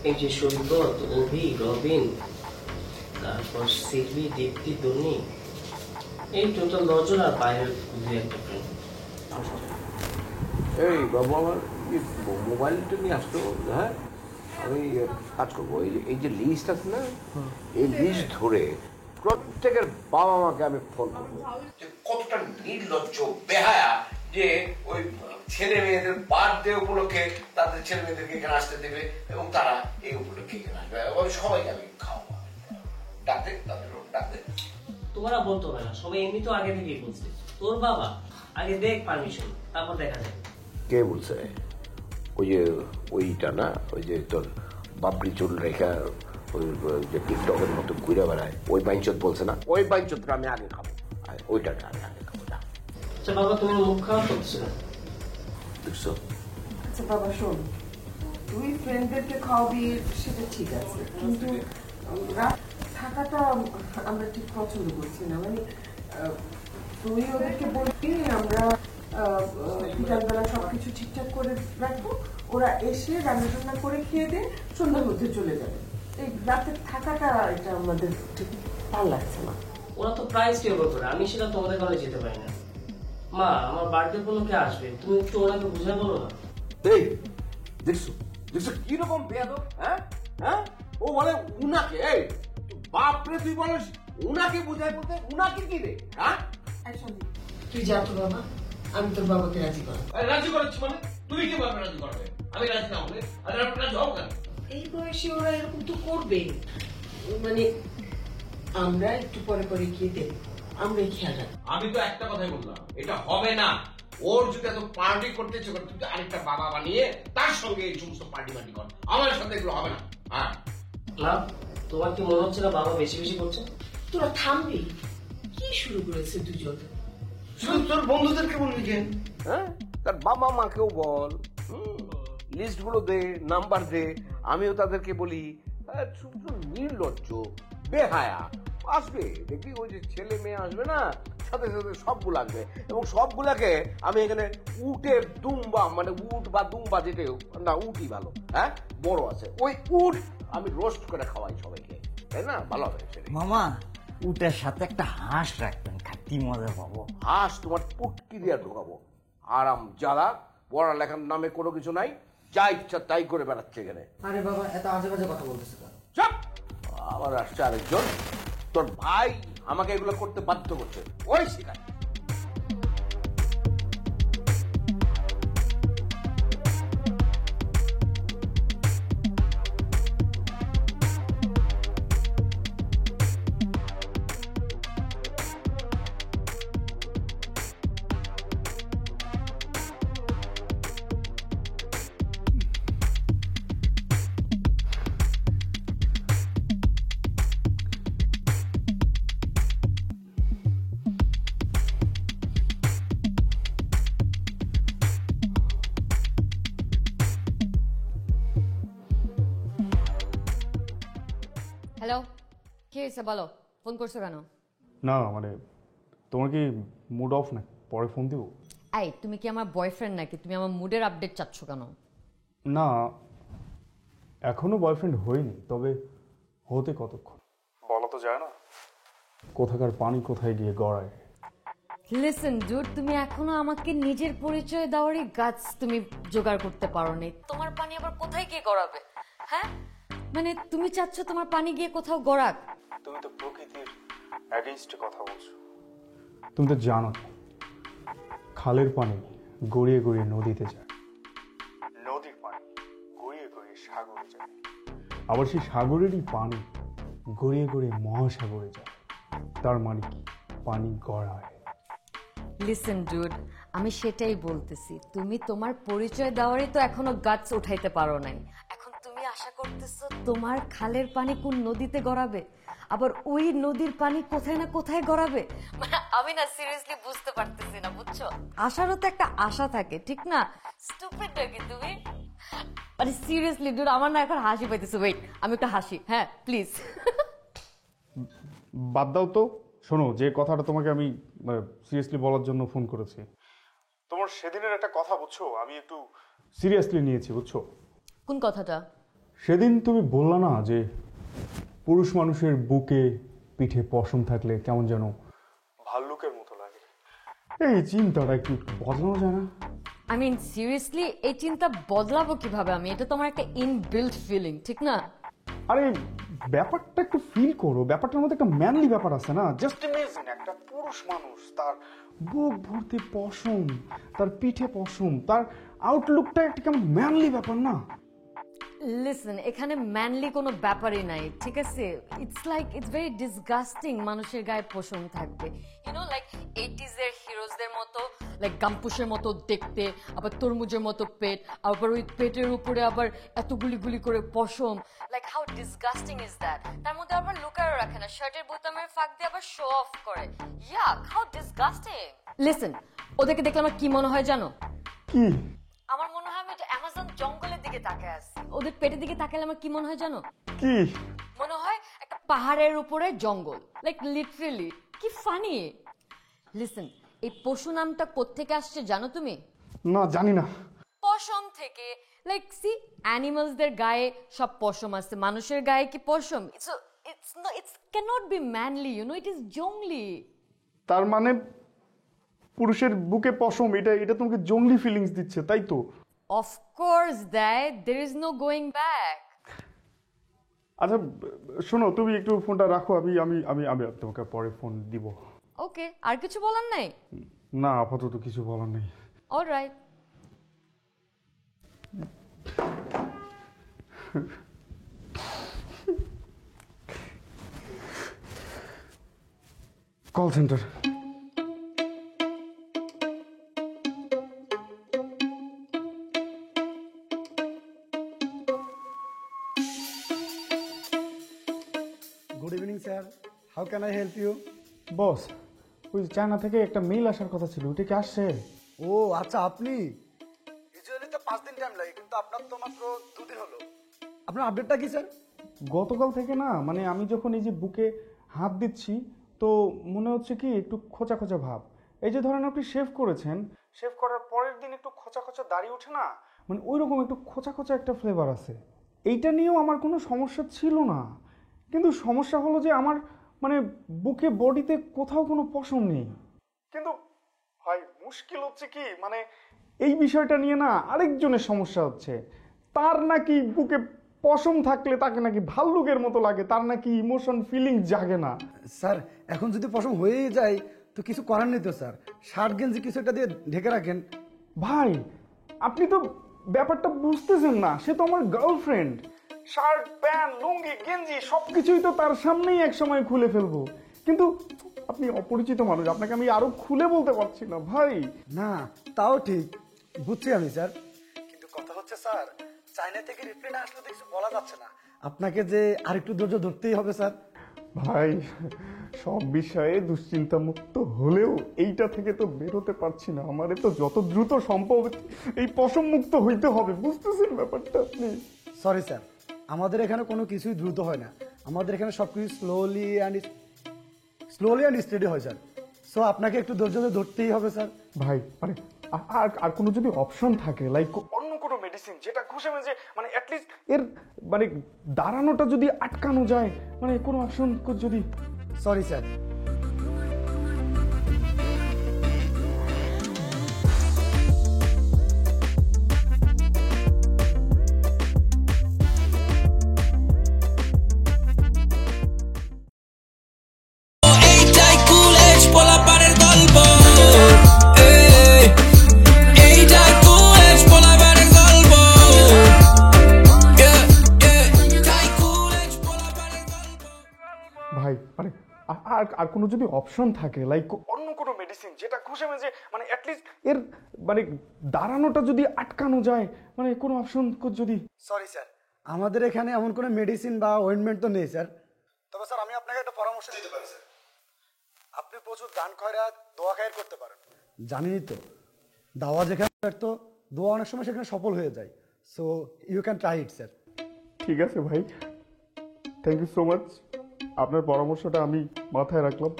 এই যে সৈকত, অভি, রবিন, তারপর সিলভি, দীপ্তি, দনি, এই টোটাল 9 জন, আর বাইরের দুই একটা ফ্রেন্ড। এই বাবু আমার মোবাইলটা নিয়ে আসতো। হ্যাঁ, আমি কাজ করবো, এই যে লিস্ট আছে না, এই লিস্ট ধরে প্রত্যেকের বাবা মাকে আমি ফোন করবো যে কতটা নির্লজ্জ বেহায়া যে ওই ছেলে মেয়েদের বার্থডে উপলক্ষে তাদের ছেলে মেয়েদেরকে এখানে আসতে দেবে এবং তারা এই উপলক্ষে এখানে আসবে। ওই সবাইকে আমি খাওয়াবো, ডাকতে তাদের ডাকতে। তোমরা বলতো না, সবাই এমনি তো আগে থেকেই বলছে। তোর বাবা আগে দেখ পারমিশন, তারপর দেখা যাবে। কে বলছে? ওই যে ওইটা না, ওই যে তোর বাবরি চুল রেখা ওই যে টিকটকের মতো ঘুরে বেড়ায়, ওই বাইঞ্চত বলছে না, ওই বাইঞ্চতটা আমি আগে খাবো, ওইটাকে আমি আগে খাবো না। আচ্ছা বাবা, তুমি মুখ খারাপ করছো না? দেখছো? আচ্ছা বাবা শোন, তুই ফ্রেন্ডদেরকে খাওয়াবি সেটা ঠিক আছে, কিন্তু রাত থাকাটা আমরা ঠিক পছন্দ করছি না। মানে তুই ওদেরকে বলবি আমরা বিকালবেলা সবকিছু ঠিকঠাক করে রাখবো, ওরা এসে রান্না টান্না করে খেয়ে দিয়ে সন্ধ্যার মধ্যে চলে যাবে। এই রাতে থাকাটা এটা আমাদের ঠিক ভালো লাগছে না। ওরা তো প্রায় স্টে করে, আমি সেটা তোমাদের কারণে যেতে পারি না। মা, আমার বার্থডে উপলক্ষে আসবে, তুমি একটু ওনাকে বুঝে বলো না। এই দেখছো দেখছো কিরকম বেয়াদব? হ্যাঁ হ্যাঁ, ও বলে উনাকে। এই বাপরে, তুই বলিস উনাকে বুঝাই বলতে, উনাকে কি রে? হ্যাঁ, তুই যা তো বাবা, আমি তোর বাবাকে রাজি করাবো। রাজি করাচ্ছি মানে তুমি কি ভাবে রাজি করবে? আমি রাজি না হলে রাজি হবো কেন? এই বয়সে ওরা এরকম তো করবে, মানে আমরা একটু পরে পরে গিয়ে দেব, আমরাই খেয়াল রাখবো। আমি তো একটা কথাই বললাম, এটা হবে না। ওর যদি এত পার্টি করতে ইচ্ছে করে, তুই তো আরেকটা বাবা বানিয়ে তার সঙ্গে এই সমস্ত পার্টি মার্টি কর। আমার সাথে এগুলো হবে না। হ্যাঁ মা, তোমার কি মনে হচ্ছে না বাবা বেশি বেশি করছে? তোরা থামবি? কি শুরু করেছে দুজন? শুধু তোর বন্ধুদেরকে বলবি কেন? হ্যাঁ, তার বাবা মাকেও বল, লিস্ট গুলো দে, নাম্বার দে, আমিও তাদেরকে বলি। শুধু নির্লজ্জ বেহায়া আসবে, দেখবি ওই যে ছেলে মেয়ে আসবে না, সাথে সাথে সবগুলো আসবে এবং সবগুলাকে আমি এখানে উটের দুম্বা, মানে উট বা দুম্বা যেটা না, উটই ভালো, হ্যাঁ বড় আছে, ওই উট আমি রোস্ট করে খাওয়াই সবাইকে, তাই না? ভালো হবে। মামা, উটের সাথে একটা হাঁস রাখবেন, খাটি মজা পাবো। হাঁস তোমার পুটকি দিয়ে ঢোকাবো। আরাম জ্বালা, পড়ালেখার নামে কোনো কিছু নাই, যা ইচ্ছা তাই করে বেড়াচ্ছে এখানে। আরে বাবা, এত আজে বাজে কথা বলতেছে কেন? চুপ! আবার আসছে আরেকজন, তোর ভাই আমাকে এগুলো করতে বাধ্য করছে, ওই শিখায়। হ্যালো, কি হয়েছে বলো, ফোন করছো কেন? না মানে তোমার কি মুড অফ না, পরে ফোন দিব? এই, তুমি কি আমার বয়ফ্রেন্ড নাকি? তুমি আমার মুডের আপডেট চাচ্ছ কেন? না, এখনো বয়ফ্রেন্ড হইনি, তবে হতে কতক্ষণ বলা তো যায় না, কোথাকার পানি কোথায় গিয়ে গড়ায়। লিসেন ডুড, তুমি এখনো আমাকে নিজের পরিচয় দেওয়ারই গাছ তুমি জোগাড় করতে পারোনি। তোমার পানি আবার কোথায় গিয়ে গড়াবে? হ্যাঁ, মানে তুমি চাচ্ছ তোমার পানি গিয়ে কোথাও গড়াক? তুমি তো প্রকৃতির এগেইনস্টে কথা বলছো। তুমি তো জানো খালের পানি গড়িয়ে গড়িয়ে নদীতে যায়, নদীর পানি গড়িয়ে গড়িয়ে সাগরে যায়, আবার সেই সাগরেরই পানি গড়িয়ে গড়িয়ে মহাসাগরে যায়। তার মানে কি, পানি গড়ায়। লিসেন ডুড, আমি সেটাই বলতেছি, তুমি তোমার পরিচয় দেওয়ারই তো এখনো গাছ উঠাইতে পারো নাই। এখন তুমি আশা করতেছো তোমার খালের পানি কোন নদীতে গড়াবে, আবার ওই নদীর পানি কোথায় না কোথায় গড়াবে। মানে আমি না সিরিয়াসলি বুঝতে পারতেছি না, বুঝছো? আশারও তো একটা আশা থাকে, ঠিক না? স্টুপিড নাকি তুমি? মানে সিরিয়াসলি ডুড, আমার না এখন হাসি পাইতেছে। ওয়েট, আমি একটা হাসি, হ্যাঁ প্লিজ। বাদ দাও তো। শোনো, যে কথাটা তোমাকে আমি সিরিয়াসলি বলার জন্য ফোন করেছি, তোমার সেদিনের একটা কথা বুঝছো, আমি একটু সিরিয়াসলি নিয়েছি, বুঝছো? কোন কথাটা? সেদিন তুমি বললা না যে পুরুষ মানুষের বুকে পিঠে পশম থাকলে কেমন যেন ভাল্লুকের মতো লাগে। এই চিন্তাটা একটু বদলানো যায় না? আই মিন সিরিয়াসলি এই চিন্তা বদলাবো কিভাবে আমি? এটা তোমার একটা ইনবিল্ট ফিলিং, ঠিক না? আরে ব্যাপারটা একটু ফিল করো, ব্যাপারটার মধ্যে একটা ম্যানলি ব্যাপার আছে না? জাস্ট ইমেজিন একটা পুরুষ মানুষ, তার বুক ভর্তি পশম, তার পিঠে পশম, তার আউটলুকটা একটা কেমন ম্যানলি ব্যাপার না? লিসেন, এখানে ম্যানলি কোনো ব্যাপারই নাই, ঠিক আছে? ইটস ভেরি ডিসগাস্টিং মানুষের গায়ে পশম থাকবে। লাইক 80s এর হিরোজদের মতো, লাইক গাম্পুসের মতো দেখতে, আবার তরমুজের মতো পেট, আবার ওই পেটের উপরে আবার এতগুলি গুলি করে পশম। Like how disgusting is that? তার মধ্যে আবার লুকায়ও রাখে না, শার্টের বোতামের ফাঁক দিয়ে আবার শো অফ করে। ইয়াক, হাউ ডিসগাস্টিং। লিসেন, ওদেরকে দেখলে আমার কি মনে হয় জানো? কি? আমার মনে হয় আমি একটা অ্যামাজন জঙ্গলের দিকে তাকিয়ে আছি। ওদের পেটের দিকে তাকালে আমার কি মনে হয় জানো? কি মনে হয় একটা পাহাড়ের উপরে জঙ্গল, লাইক লিটারালি। কি ফানি। লিসেন, এই পশু নামটা কোত্থেকে আসছে জানো তুমি? না, জানি না। পশম থেকে। লাইক সি, অ্যানিমালসদের গায়ে সব পশম আছে, মানুষের গায়ে কি পশম? It's can't be manly, it is jungli. তার মানে পুরুষের বুকে পশম, এটা তোমাকে জঙ্গলি ফিলিংস দিচ্ছে, তাই তো? Of course that, there is no going back. আচ্ছা শোনো, তুমি একটু ফোনটা রাখো, আমি আমি আমি আমি তোমাকে পরে ফোন দিব। ওকে, আর কিছু বলার নাই? না, আপাতত কিছু বলার নেই। Alright. Call centre. Good evening sir, how can I help you? Boss, ওই চায়না থেকে একটা মেইল আসার কথা ছিল, ওটা কি আসছে? ও আচ্ছা, আপনি ইউজুয়ালি তো 5 দিন টাইম লাগে, কিন্তু আপনার তো মাত্র 2 দিন হলো। আপনার আপডেটটা কি স্যার? গতকাল থেকে না, মানে আমি যখন এই যে বুকে হাত দিচ্ছি তো মনে হচ্ছে কি একটু খোঁচা খোঁচা ভাব। এই যে ধরেন আপনি শেভ করেছেন, শেভ করার পরের দিন একটু খোঁচা খোঁচা দাড়ি ওঠে না, মানে ওই রকম একটু খোঁচা খোঁচা একটা ফ্লেভার আছে। এইটা নিয়েও আমার কোনো সমস্যা ছিল না, কিন্তু সমস্যা হলো যে আমার মানে বুকে বডিতে কোথাও কোনো পশম নেই। কিন্তু ভাই মুশকিল হচ্ছে কি, মানে এই বিষয়টা নিয়ে না আরেকজনের সমস্যা হচ্ছে। তার নাকি বুকে পশম থাকলে তাকে নাকি ভাল্লুকের মতো লাগে, তার নাকি ইমোশন ফিলিং জাগে না। স্যার এখন যদি পশম হয়েই যায় তো কিছু করার নেই তো স্যার, শার্ট গেঞ্জি কিছু একটা দিয়ে ঢেকে রাখেন। ভাই আপনি তো ব্যাপারটা বুঝতেছেন না, সে তো আমার গার্লফ্রেন্ড। শার্ট প্যান্ট লুঙ্গি গেঞ্জি সবকিছুই তো তার সামনেই এক সময় খুলে ফেলবো, কিন্তু আপনি অপরিচিত মানুষ, আপনাকে আমি আরো খুলে বলতে পারছি না ভাই। না তাও ঠিক, বুঝছি আমি স্যার, কিন্তু কথা হচ্ছে স্যার চায়না থেকে রিপ্লাই না আসলে তো কিছু বলা যাচ্ছে না, আপনাকে যে আরেকটু ধৈর্য ধরতেই হবে স্যার। ভাই সব বিষয়ে দুশ্চিন্তা মুক্ত হলেও এইটা থেকে তো বেরোতে পারছি না, আমারে তো যত দ্রুত সম্ভব এই পশম মুক্ত হইতে হবে, বুঝতেছেন ব্যাপারটা আপনি? সরি স্যার, আমাদের এখানে কোনো কিছুই দ্রুত হয় না, আমাদের এখানে সব কিছু স্লোলি অ্যান্ড স্টেডি হয় স্যার। সো আপনাকে একটু ধৈর্য ধরতেই হবে স্যার। ভাই মানে আর কোনো যদি অপশন থাকে, লাইক অন্য কোনো মেডিসিন যেটা ঘুষে মেজে মানে অ্যাটলিস্ট এর মানে দাঁড়ানোটা যদি আটকানো যায়, মানে কোনো অপশন যদি। Sorry sir. ভাই মানে আর কোনো যদি অপশন থাকে, লাইক অন্য কোনো মেডিসিন যেটা ঘুষে মেজে মানে অ্যাটলিস্ট এর মানে দাঁড়ানোটা যদি আটকানো যায়, মানে কোনো অপশন যদি। সরি স্যার, আমাদের এখানে এমন কোনো মেডিসিন বা অয়েন্টমেন্ট তো নেই স্যার। তবে স্যার আমি আপনাকে একটা পরামর্শ দিতে পারি স্যার, আপনি প্রচুর দান খয়রাত দোয়া খায়ের করতে পারেন। জানেনই তো দাওয়া যেখানে তো দোয়া অনেক সময় সেখানে সফল হয়ে যায়। So you can try it sir. ঠিক আছে ভাই, থ্যাংক ইউ সো মাচ। আপনার পরামর্শটা আমি মাথায় রাখলাম।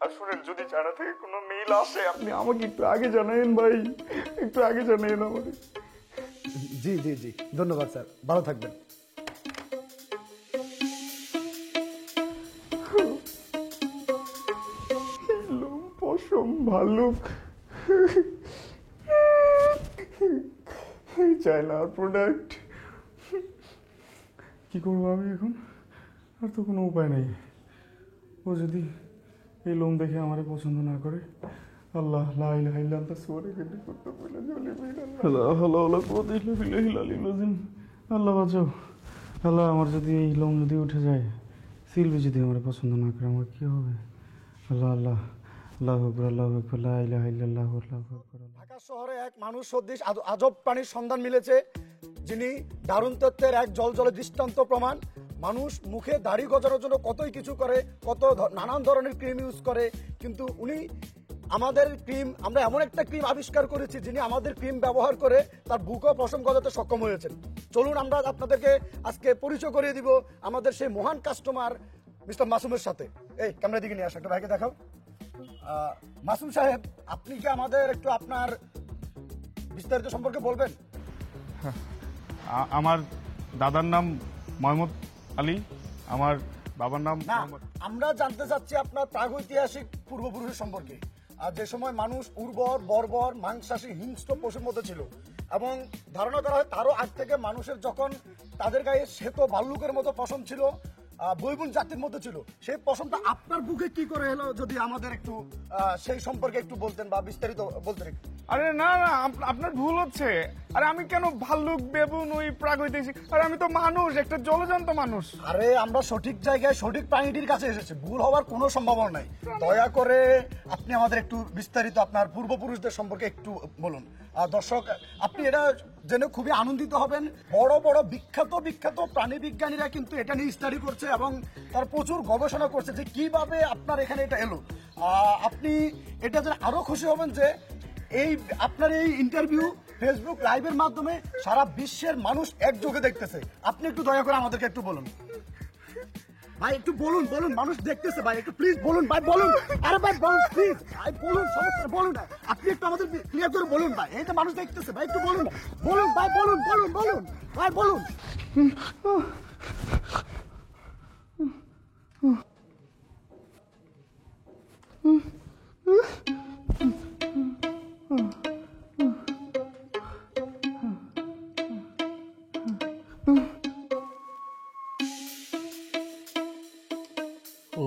আর শুনেন, যদি জানা থেকে কোনো মেইল আসে আপনি আমাকে একটু আগে জানাবেন ভাই, একটু আগে জানাবেন আমাকে। জি জি জি, ধন্যবাদ স্যার, ভালো থাকবেন। পশম ভালুক চায়নার প্রোডাক্ট, কি করবো আমি এখন? আর তো কোনো উপায় নেই। ও যদি এই লোম দেখে আমারে পছন্দ না করে, আল্লাহ লা ইলাহা ইল্লা আনতা সুবহানাকা করতে বলে আল্লাহ বাঁচাও। আল্লাহ, আমার যদি এই লোম যদি উঠে যায়, সিলভি যদি আমার পছন্দ না করে, আমার কি হবে? আল্লাহ আল্লাহ আল্লাহু আকবার, আল্লাহু আকবার, লা ইলাহা ইল্লাল্লাহ, আল্লাহু আকবার। ঢাকা শহরে এক মানুষ সদৃশ আজব প্রাণীর সন্ধান মিলেছে, যিনি দারুণ তত্ত্বের এক জলজলে দৃষ্টান্ত প্রমাণ। মানুষ মুখে দাড়ি গজানোর জন্য কতই কিছু করে, কত নানান ধরনের ক্রিম ইউজ করে, কিন্তু উনি আমাদের ক্রিম, আমরা এমন একটা ক্রিম আবিষ্কার করেছি যিনি আমাদের ক্রিম ব্যবহার করে তার বুকও পশম গজাতে সক্ষম হয়েছেন। চলুন আমরা আপনাদেরকে আজকে পরিচয় করিয়ে দিব আমাদের সেই মহান কাস্টমার মিস্টার মাসুমের সাথে। এই ক্যামেরা দিকে নিয়ে আসো, একটা ভাইকে দেখাও। মাসুম সাহেব, আপনি কি আমাদের একটু আপনার বিস্তারিত সম্পর্কে বলবেন? আমার দাদার নাম মোহাম্মদ আলী, আমার বাবার নাম না, আমরা জানতে চাচ্ছি আপনার প্রাগৈতিহাসিক পূর্বপুরুষের সম্পর্কে। আর যে সময় মানুষ উর্বর, বর্বর, মাংসাশী, হিংস্র পশুর মধ্যে ছিল, এবং ধারণা করা হয় তারও আগ থেকে মানুষের যখন তাদের গায়ে শ্বেত ভাল্লুকের মতো পশম ছিল, বৈবুন জাতির মধ্যে ছিল, সেই পশমটা আপনার বুকে কি করে এলো, যদি আমাদের একটু সেই সম্পর্কে একটু বলতেন বা বিস্তারিত বলতেন। আরে না না, আপনার ভুল হচ্ছে। আরে আমি কেন ভাল্লুক, বেবুন, ওই প্রাগৈতিহাসিক? আরে আমি তো মানুষ, একটা জলজান্ত মানুষ। আরে আমরা সঠিক জায়গায় সঠিক প্রাণীটির কাছে এসেছি, ভুল হওয়ার কোনো সম্ভাবনা নাই। দয়া করে আপনি আমাদের একটু বিস্তারিত আপনার পূর্বপুরুষদের সম্পর্কে একটু বলুন। দর্শক, আপনি এটা জেনে খুবই আনন্দিত হবেন। বড় বড় বিখ্যাত বিখ্যাত প্রাণী বিজ্ঞানীরা কিন্তু এটা নিয়ে স্টাডি করছে এবং তার প্রচুর গবেষণা করছে যে কিভাবে আপনার এখানে এটা এলো। আপনি এটা জেনে আরো খুশি হবেন যে এই আপনার এই ইন্টারভিউ ফেসবুক লাইভের মাধ্যমে সারা বিশ্বের মানুষ একযোগে দেখতেছে। আপনি একটু দয়া করে আমাদেরকে একটু বলুন ভাই, একটু বলুন, বলুন, মানুষ দেখতেছে ভাই, একটু প্লিজ বলুন ভাই, বলুন। আরে ভাই বলুন প্লিজ, ভাই বলুন, সমস্যা বলুন না, আপনি একটু আমাদের ক্লিয়ার করে বলুন ভাই, এই তো মানুষ দেখতেছে ভাই, একটু বলুন, বলুন ভাই, বলুন বলুন বলুন ভাই, বলুন।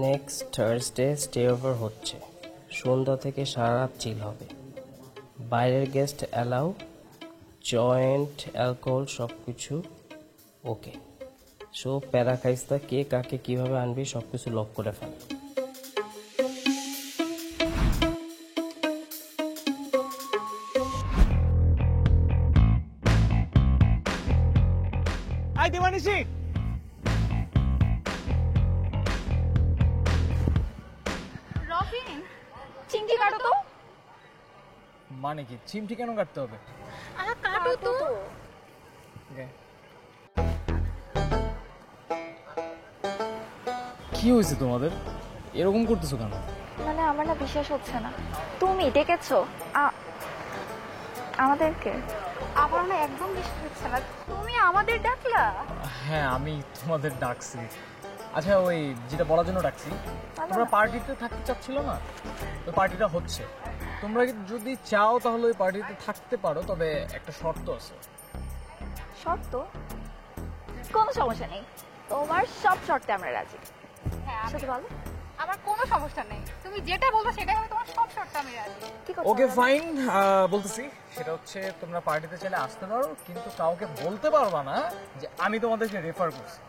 নেক্সট থার্সডে স্টে ওভার হচ্ছে, সন্ধ্যা থেকে সারা রাত চিল হবে, বাইরের গেস্ট অ্যালাউ, জয়েন্ট অ্যালকোহল সব কিছু ওকে। সো প্যারা খাইস্তা, কে কাকে কীভাবে আনবি সব কিছু লক করে ফেল। আই দিবানিসি, রবিন, চিংড়ি কাটো তো। মানে কি চিমটি কেন কাটতে হবে? আরে কাটো তো। কি হয়েছে তোমাদের, এরকম করতেছো কেন? মানে আমার না বিশ্বাস হচ্ছে না, তুমি ডেকেছো আমাদেরকে? আমার না একদম বিশ্বাস হচ্ছে না, তুমি আমাদের ডাকলা? হ্যাঁ, আমি তোমাদের ডাকছি। আচ্ছা, ওই যেটা বলার জন্য ডাকছি, তোমরা পার্টিতে থাকতে চাচ্ছিল না? ওই পার্টিটা হচ্ছে, তোমরা যদি চাও তাহলে ওই পার্টিতে থাকতে পারো, তবে একটা শর্ত আছে। শর্ত? কোনো সমস্যা নেই, তোমার সব শর্তে আমরা রাজি। হ্যাঁ, শুধু বলো। আমার কোনো সমস্যা নেই, তুমি যেটা বলবো সেটাই হবে, তোমার সব শর্ত আমি রাজি। ওকে ফাইন, বলতেছি সেটা হচ্ছে তোমরা পার্টিতে চাইলে আসতে পারো, কিন্তু কাউকে বলতে পারবা না যে আমি তোমাদেরকে রেফার করছি।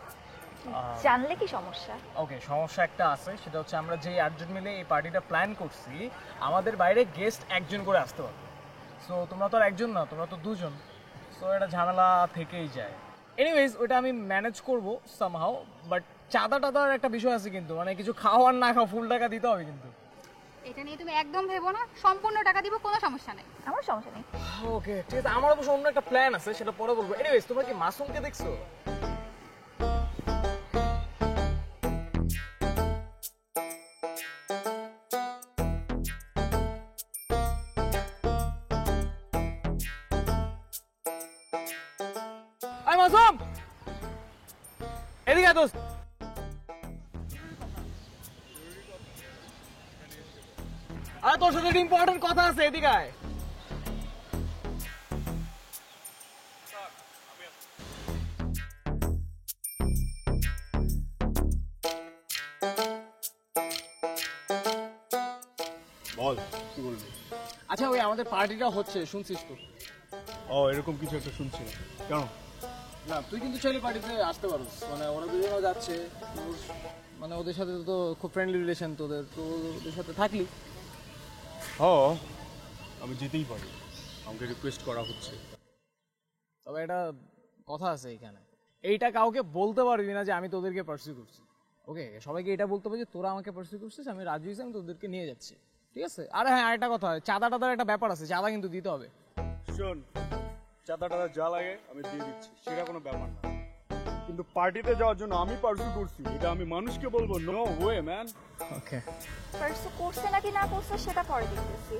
জানলে কি সমস্যা? ওকে, সমস্যা একটা আছে, সেটা হচ্ছে আমরা যেই 8 জন মিলে এই পার্টিটা প্ল্যান করছি, আমাদের বাইরে গেস্ট একজন করে আসতে পারবে। সো তোমরা তো আর একজন না, তোমরা তো দুজন, সো এটা ঝামেলা থেকেই যায়। এনিওয়েজ ওটা আমি ম্যানেজ করব সামহাউ, বাট চাঁদা টাদার একটা বিষয় আছে কিন্তু, মানে কিছু খাওয়ার না খাওয়া ফুল টাকা দিতে হবে কিন্তু। এটা নিয়ে তুমি একদম ভেবো না, সম্পূর্ণ টাকা দিব, কোনো সমস্যা নেই। আমার সমস্যা নেই। ওকে ঠিক আছে, আমার অবশ্য অন্য একটা প্ল্যান আছে, সেটা পরে বলবো। এনিওয়েজ তোমরা কি মাসুমকে দেখছো? আই মাসুম, এদিকে আয় দোস্ত। আরে তোর সাথে একটা ইম্পর্টেন্ট কথা আছে, এদিকে আয়। বল কি বলবি? আচ্ছা ওই আমাদের পার্টিটা হচ্ছে, শুনছিস তো? ও এরকম কিছু একটা শুনছি না, কেন? না তুই কিন্তু চাইলে পার্টিতে আসতে পারিস, মানে ওরা দুজনও যাচ্ছে, মানে ওদের সাথে তো খুব ফ্রেন্ডলি রিলেশন তোদের, তো ওদের সাথে থাকলি। ও আমি যেতেই পারি, আমাকে রিকোয়েস্ট করা হচ্ছে। তবে একটা কথা আছে এখানে, এইটা কাউকে বলতে পারবি না যে আমি তোদেরকে পার্সিউ করছি। ওকে, সবাইকে এটা বলতে হবে যে তোরা আমাকে পার্সিউ করছিস, আমি রাজি হয়েছি, আমি তোদেরকে নিয়ে যাচ্ছি, ঠিক আছে? আরে হ্যাঁ, আরেকটা কথা, চাঁদা টাদার একটা ব্যাপার আছে, চাঁদা কিন্তু দিতে হবে। শোন, চাঁদা টাদা যা লাগে আমি দিয়ে দিচ্ছি, সেটা কোনো ব্যাপার না, কিন্তু পার্টিতে যাওয়ার জন্য আমি পার্সু করছি, এটা আমি মানুষকে বলবো? No way man. Okay, pursue করছে নাকি না করছে সেটা পরে দেখতেছি,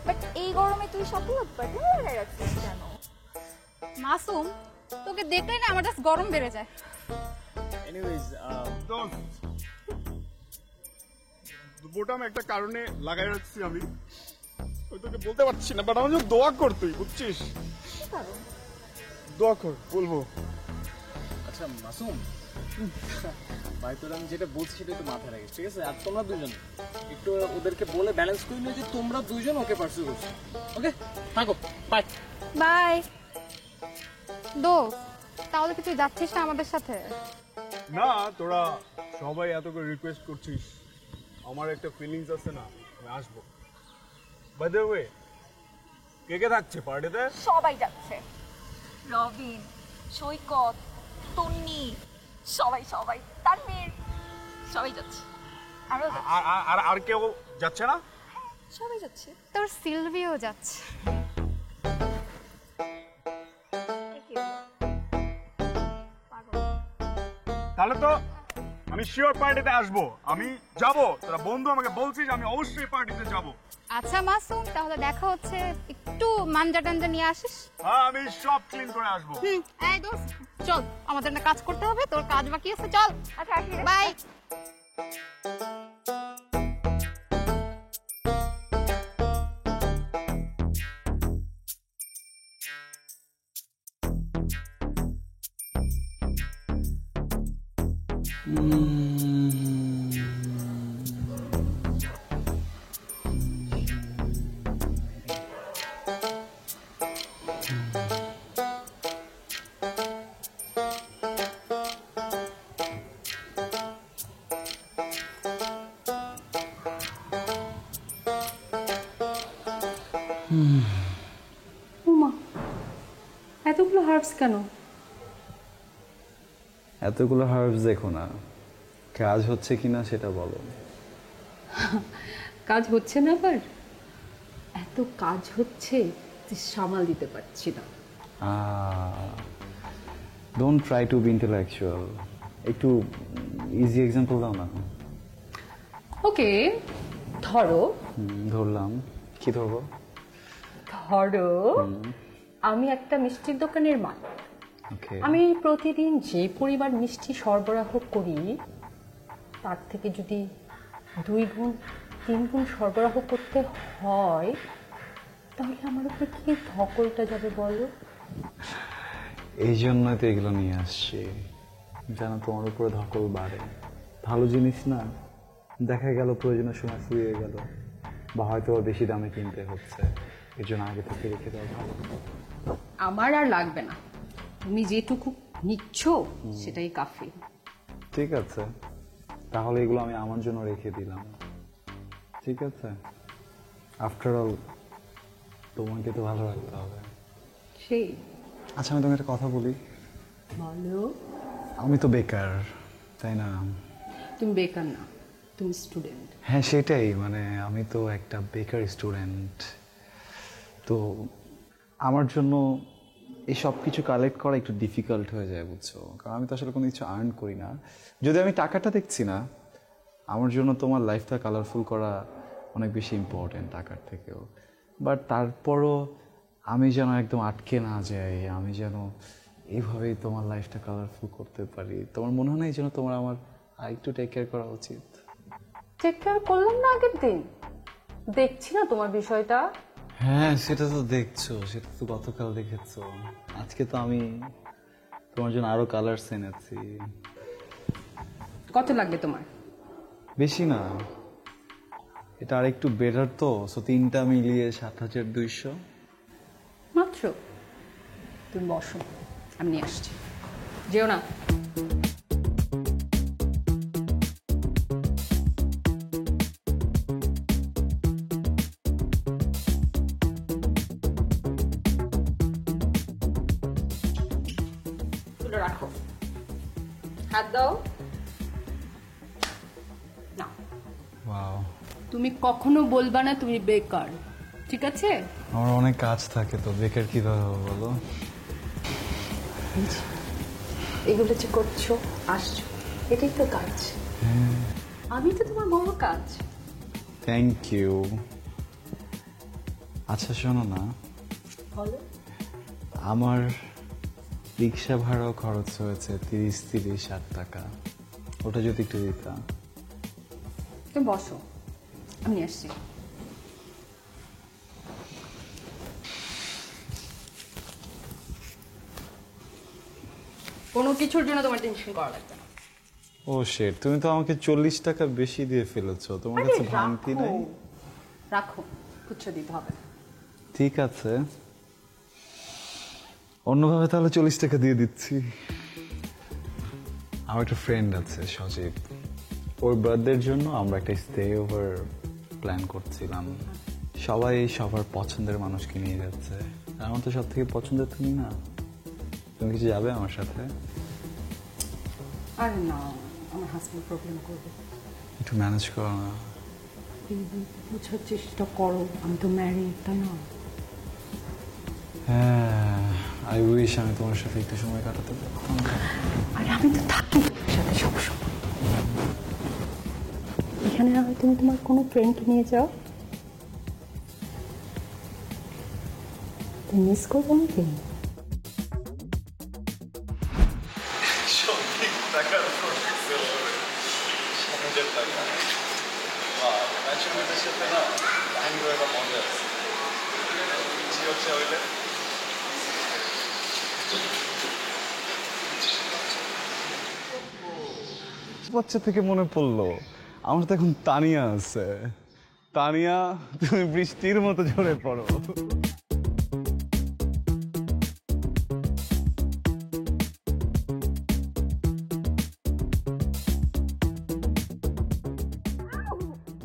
বাট এই গরমে তুই সবগুলো বাটন লাগাই রাখছিস কেন? মাসুম, তোকে দেখলে না আমার জাস্ট গরম বেড়ে যায়। এনিওয়েজ বোটাম একটা কারণে লাগাই রাখছি আমি, ওই তোকে বলতে পারছি না, বাট আমার জন্য দোয়া কর তুই, বুঝছিস? দোয়া কর, বলবো। আচ্ছা মাসুম ভাই, তোর আমি যেটা বলছি সেটা একটু মাথায় রাখিস, ঠিক আছে? আর তোমরা দুজন একটু ওদেরকে বলে ব্যালেন্স করে নিও যে তোমরা দুজন ওকে পার্সিউ করছো। ওকে, থাকো, বাই বাই। দোস্ত, তাহলে কি তুই যাচ্ছিস না আমাদের সাথে? না, তোরা সবাই এত করে রিকোয়েস্ট করছিস, আমার একটা ফিলিংস আছে না, আমি আসবো। বাই দ্য ওয়ে, কে কে থাকছে পার্টিতে? সবাই যাচ্ছে, রবিন, সৈকত, তন্নি, সবাই সবাই, তানভীর, সবাই যাচ্ছে। আরো আর কেউ যাচ্ছে না? সবাই যাচ্ছে। তোর সিলভিও যাচ্ছে। তাহলে তো আমি শিওর পার্টিতে আসবো, আমি যাব। তোরা বন্ধু আমাকে বলছিস, আমি অবশ্যই পার্টিতে যাব। আচ্ছা মাসুম, তাহলে দেখা হচ্ছে, একটু মাঞ্জা টাঞ্জা নিয়ে আসিস। হ্যাঁ, আমি সব ক্লিন করে আসবো। এই দোস্ত চল, আমাদের না কাজ করতে হবে, তোর কাজ বাকি আছে, চল। আচ্ছা বাই। উমা, এতগুলো হার্বস কেন? এতগুলো হার্বস দেখো না, কাজ হচ্ছে কিনা সেটা বলো। কাজ হচ্ছে না, আবার এত কাজ হচ্ছে যে সামাল দিতে পারছি না। Don't try to be intellectual, একটু ইজি এক্সাম্পল দাও না। ওকে, ধরো। ধরলাম, কি ধরবো? ধরো আমি একটা মিষ্টির দোকানের মালিক, ওকে, আমি প্রতিদিন যে পরিমাণ মিষ্টি সরবরাহ করি তার থেকে যদি 2 গুণ 3 গুণ সরবরাহ করতে হয়, তাহলে আমার উপরে কি ধকলটা যাবে বলো? এই জন্যই তো এগুলো নিয়ে আসছি, যেন তোমার উপরে ধকল বাড়ে। ভালো জিনিস না, দেখা গেল প্রয়োজনের সময় ফুরিয়ে গেল, বা হয়তো বেশি দামে কিনতে হচ্ছে, এর জন্য আগে থেকে রেখে দেওয়া ভালো। আমার আর লাগবে না, তুমি যেটুকু নিচ্ছ সেটাই কাফি। ঠিক আছে, তাহলে এগুলো আমি আমার জন্য রেখে দিলাম, ঠিক আছে? আফটার অল তোমাকে তো ভালো রাখতে হবে। সেই আচ্ছা, আমি তোমাকে একটা কথা বলি, বলো। আমি তো বেকার, তাই না? তুমি বেকার না, তুমি স্টুডেন্ট। হ্যাঁ সেটাই, মানে আমি তো একটা বেকার স্টুডেন্ট। তো আমার জন্য এই সব কিছু কালেক্ট করা একটু ডিফিকাল্ট হয়ে যায়, বুঝছো? কারণ আমি তো আসলে কোনো কিছু আর্ন করি না। যদি আমি টাকাটা দেখছি না, আমার জন্য তোমার লাইফটা কালারফুল করা অনেক বেশি ইম্পর্টেন্ট টাকার থেকেও। বাট তারপরও আমি যেন একদম আটকে না যাই, আমি যেন এইভাবেই তোমার লাইফটা কালারফুল করতে পারি। তোমার মনে হয় না এই জন্য তোমার আমার একটু টেক কেয়ার করা উচিত? টেক কেয়ার করলাম না আগের দিন? দেখছি না তোমার বিষয়টা? হ্যাঁ সেটা তো দেখছো, সেটা তো গতকাল দেখেছো। আজকে তো আমি তোমার জন্য আরো কালার্স এনেছি। কত লাগবে তোমার? বেশি না, এটা আর একটু বেটার তো, সো 3টা মিলিয়ে 7,200 মাত্র। তুমি বসো, আমি নিয়ে আসছি। যেও না। রাখো, হাত দাও। না, ওয়াও, তুমি কখনো বলবা না তুমি বেকার, ঠিক আছে? আমার অনেক কাজ থাকে, তো বেকার কিভাবে হবে বলো? এগুলো যে করছো, আসছো, এটাই তো কাজ। আমি তো তোমার বড় কাজ। Thank you. আচ্ছা শোনো না, বলো। আমার রিক্সা ভাড়াও খরচ হয়েছে 30-38 টাকা, ওটা যদি একটু দিতা। তুমি বসো, আমি আসছি। কোনো কিছুর জন্য তোমার টেনশন করা লাগবে না। ও শেট, তুমি তো আমাকে 40 টাকা বেশি দিয়ে ফেলেছো। তোমার কাছে ভাঙতি নাই? রাখো, খুচরো দিতে হবে না। ঠিক আছে, অন্যভাবে তাহলে 40 টাকা দিয়ে দিচ্ছি। আমার একটা ফ্রেন্ড আছে সজীব, ওর বার্থডের জন্য আমরা একটা স্টে ওভার প্ল্যান করছিলাম। সবাই সবার পছন্দের মানুষকে নিয়ে যাচ্ছে, আমার তো সব থেকে পছন্দের তুমি না। তুমি কিছু যাবে আমার সাথে? আর না, আমার হাজবেন্ড প্রবলেম করবে। একটু ম্যানেজ করো না। বুঝার চেষ্টা করো, আমি তো ম্যারিড, তাই না? হ্যাঁ, আই উইশ আমি তোমার সাথে একটু সময় কাটাতে পারতাম। আর আমি তো থাকি তোমার সাথে সবসময়। এখানে না হয় তুমি তোমার কোনো ফ্রেন্ডকে নিয়ে যাও, মিস করবো নাকি? বাচ্চা থেকে মনে পড়লো, আমার তো এখন তানিয়া আছে। তানিয়া, তুমি বৃষ্টির মতো ঝরে পড়ো।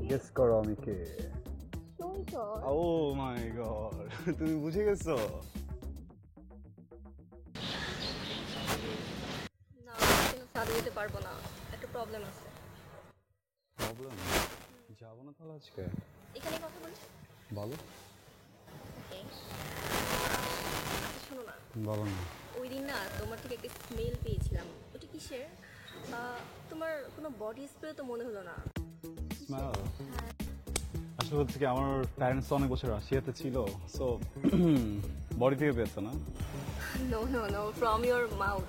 গেস করো আমি কে? ও মাই গড, তুমি বুঝে গেছো? না, কিন্তু সাথে যেতে পারবো না, একটা প্রবলেম আছে। প্রবলেম? যাবো না তাহলে আজকে? এখানে কথা বলছি। বলো। ওকে, শোনো না। বলো না। ওই দিন না তোমার থেকে একটা স্মেল পেয়েছিলাম, ওটা কিসের? তোমার কোনো বডি স্প্রে তো মনে হলো না। স্মেল? আসলে হচ্ছে কি, আমার প্যারেন্টস অনেক বছর রাশিয়াতে ছিল, সো বডি থেকে পেয়েছে না? No no no, from your mouth.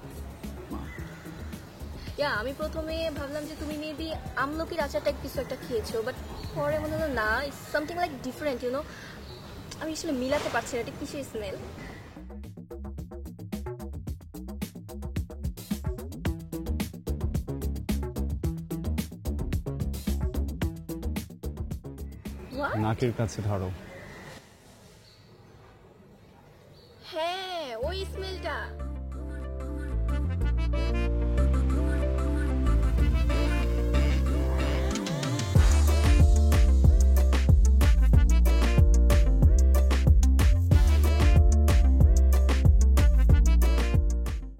আমি প্রথমে ভাবলাম যে তুমি মেবি আমলকির আচার টাইপ কিছু একটা খেয়েছো, বাট পরে মনে হলো না, it's something like different, you know. আমি আসলে মিলাতে পারছি না এটা কিসের স্মেল। নাকের কাছে ধরো। হ্যাঁ, ওই স্মেলটা।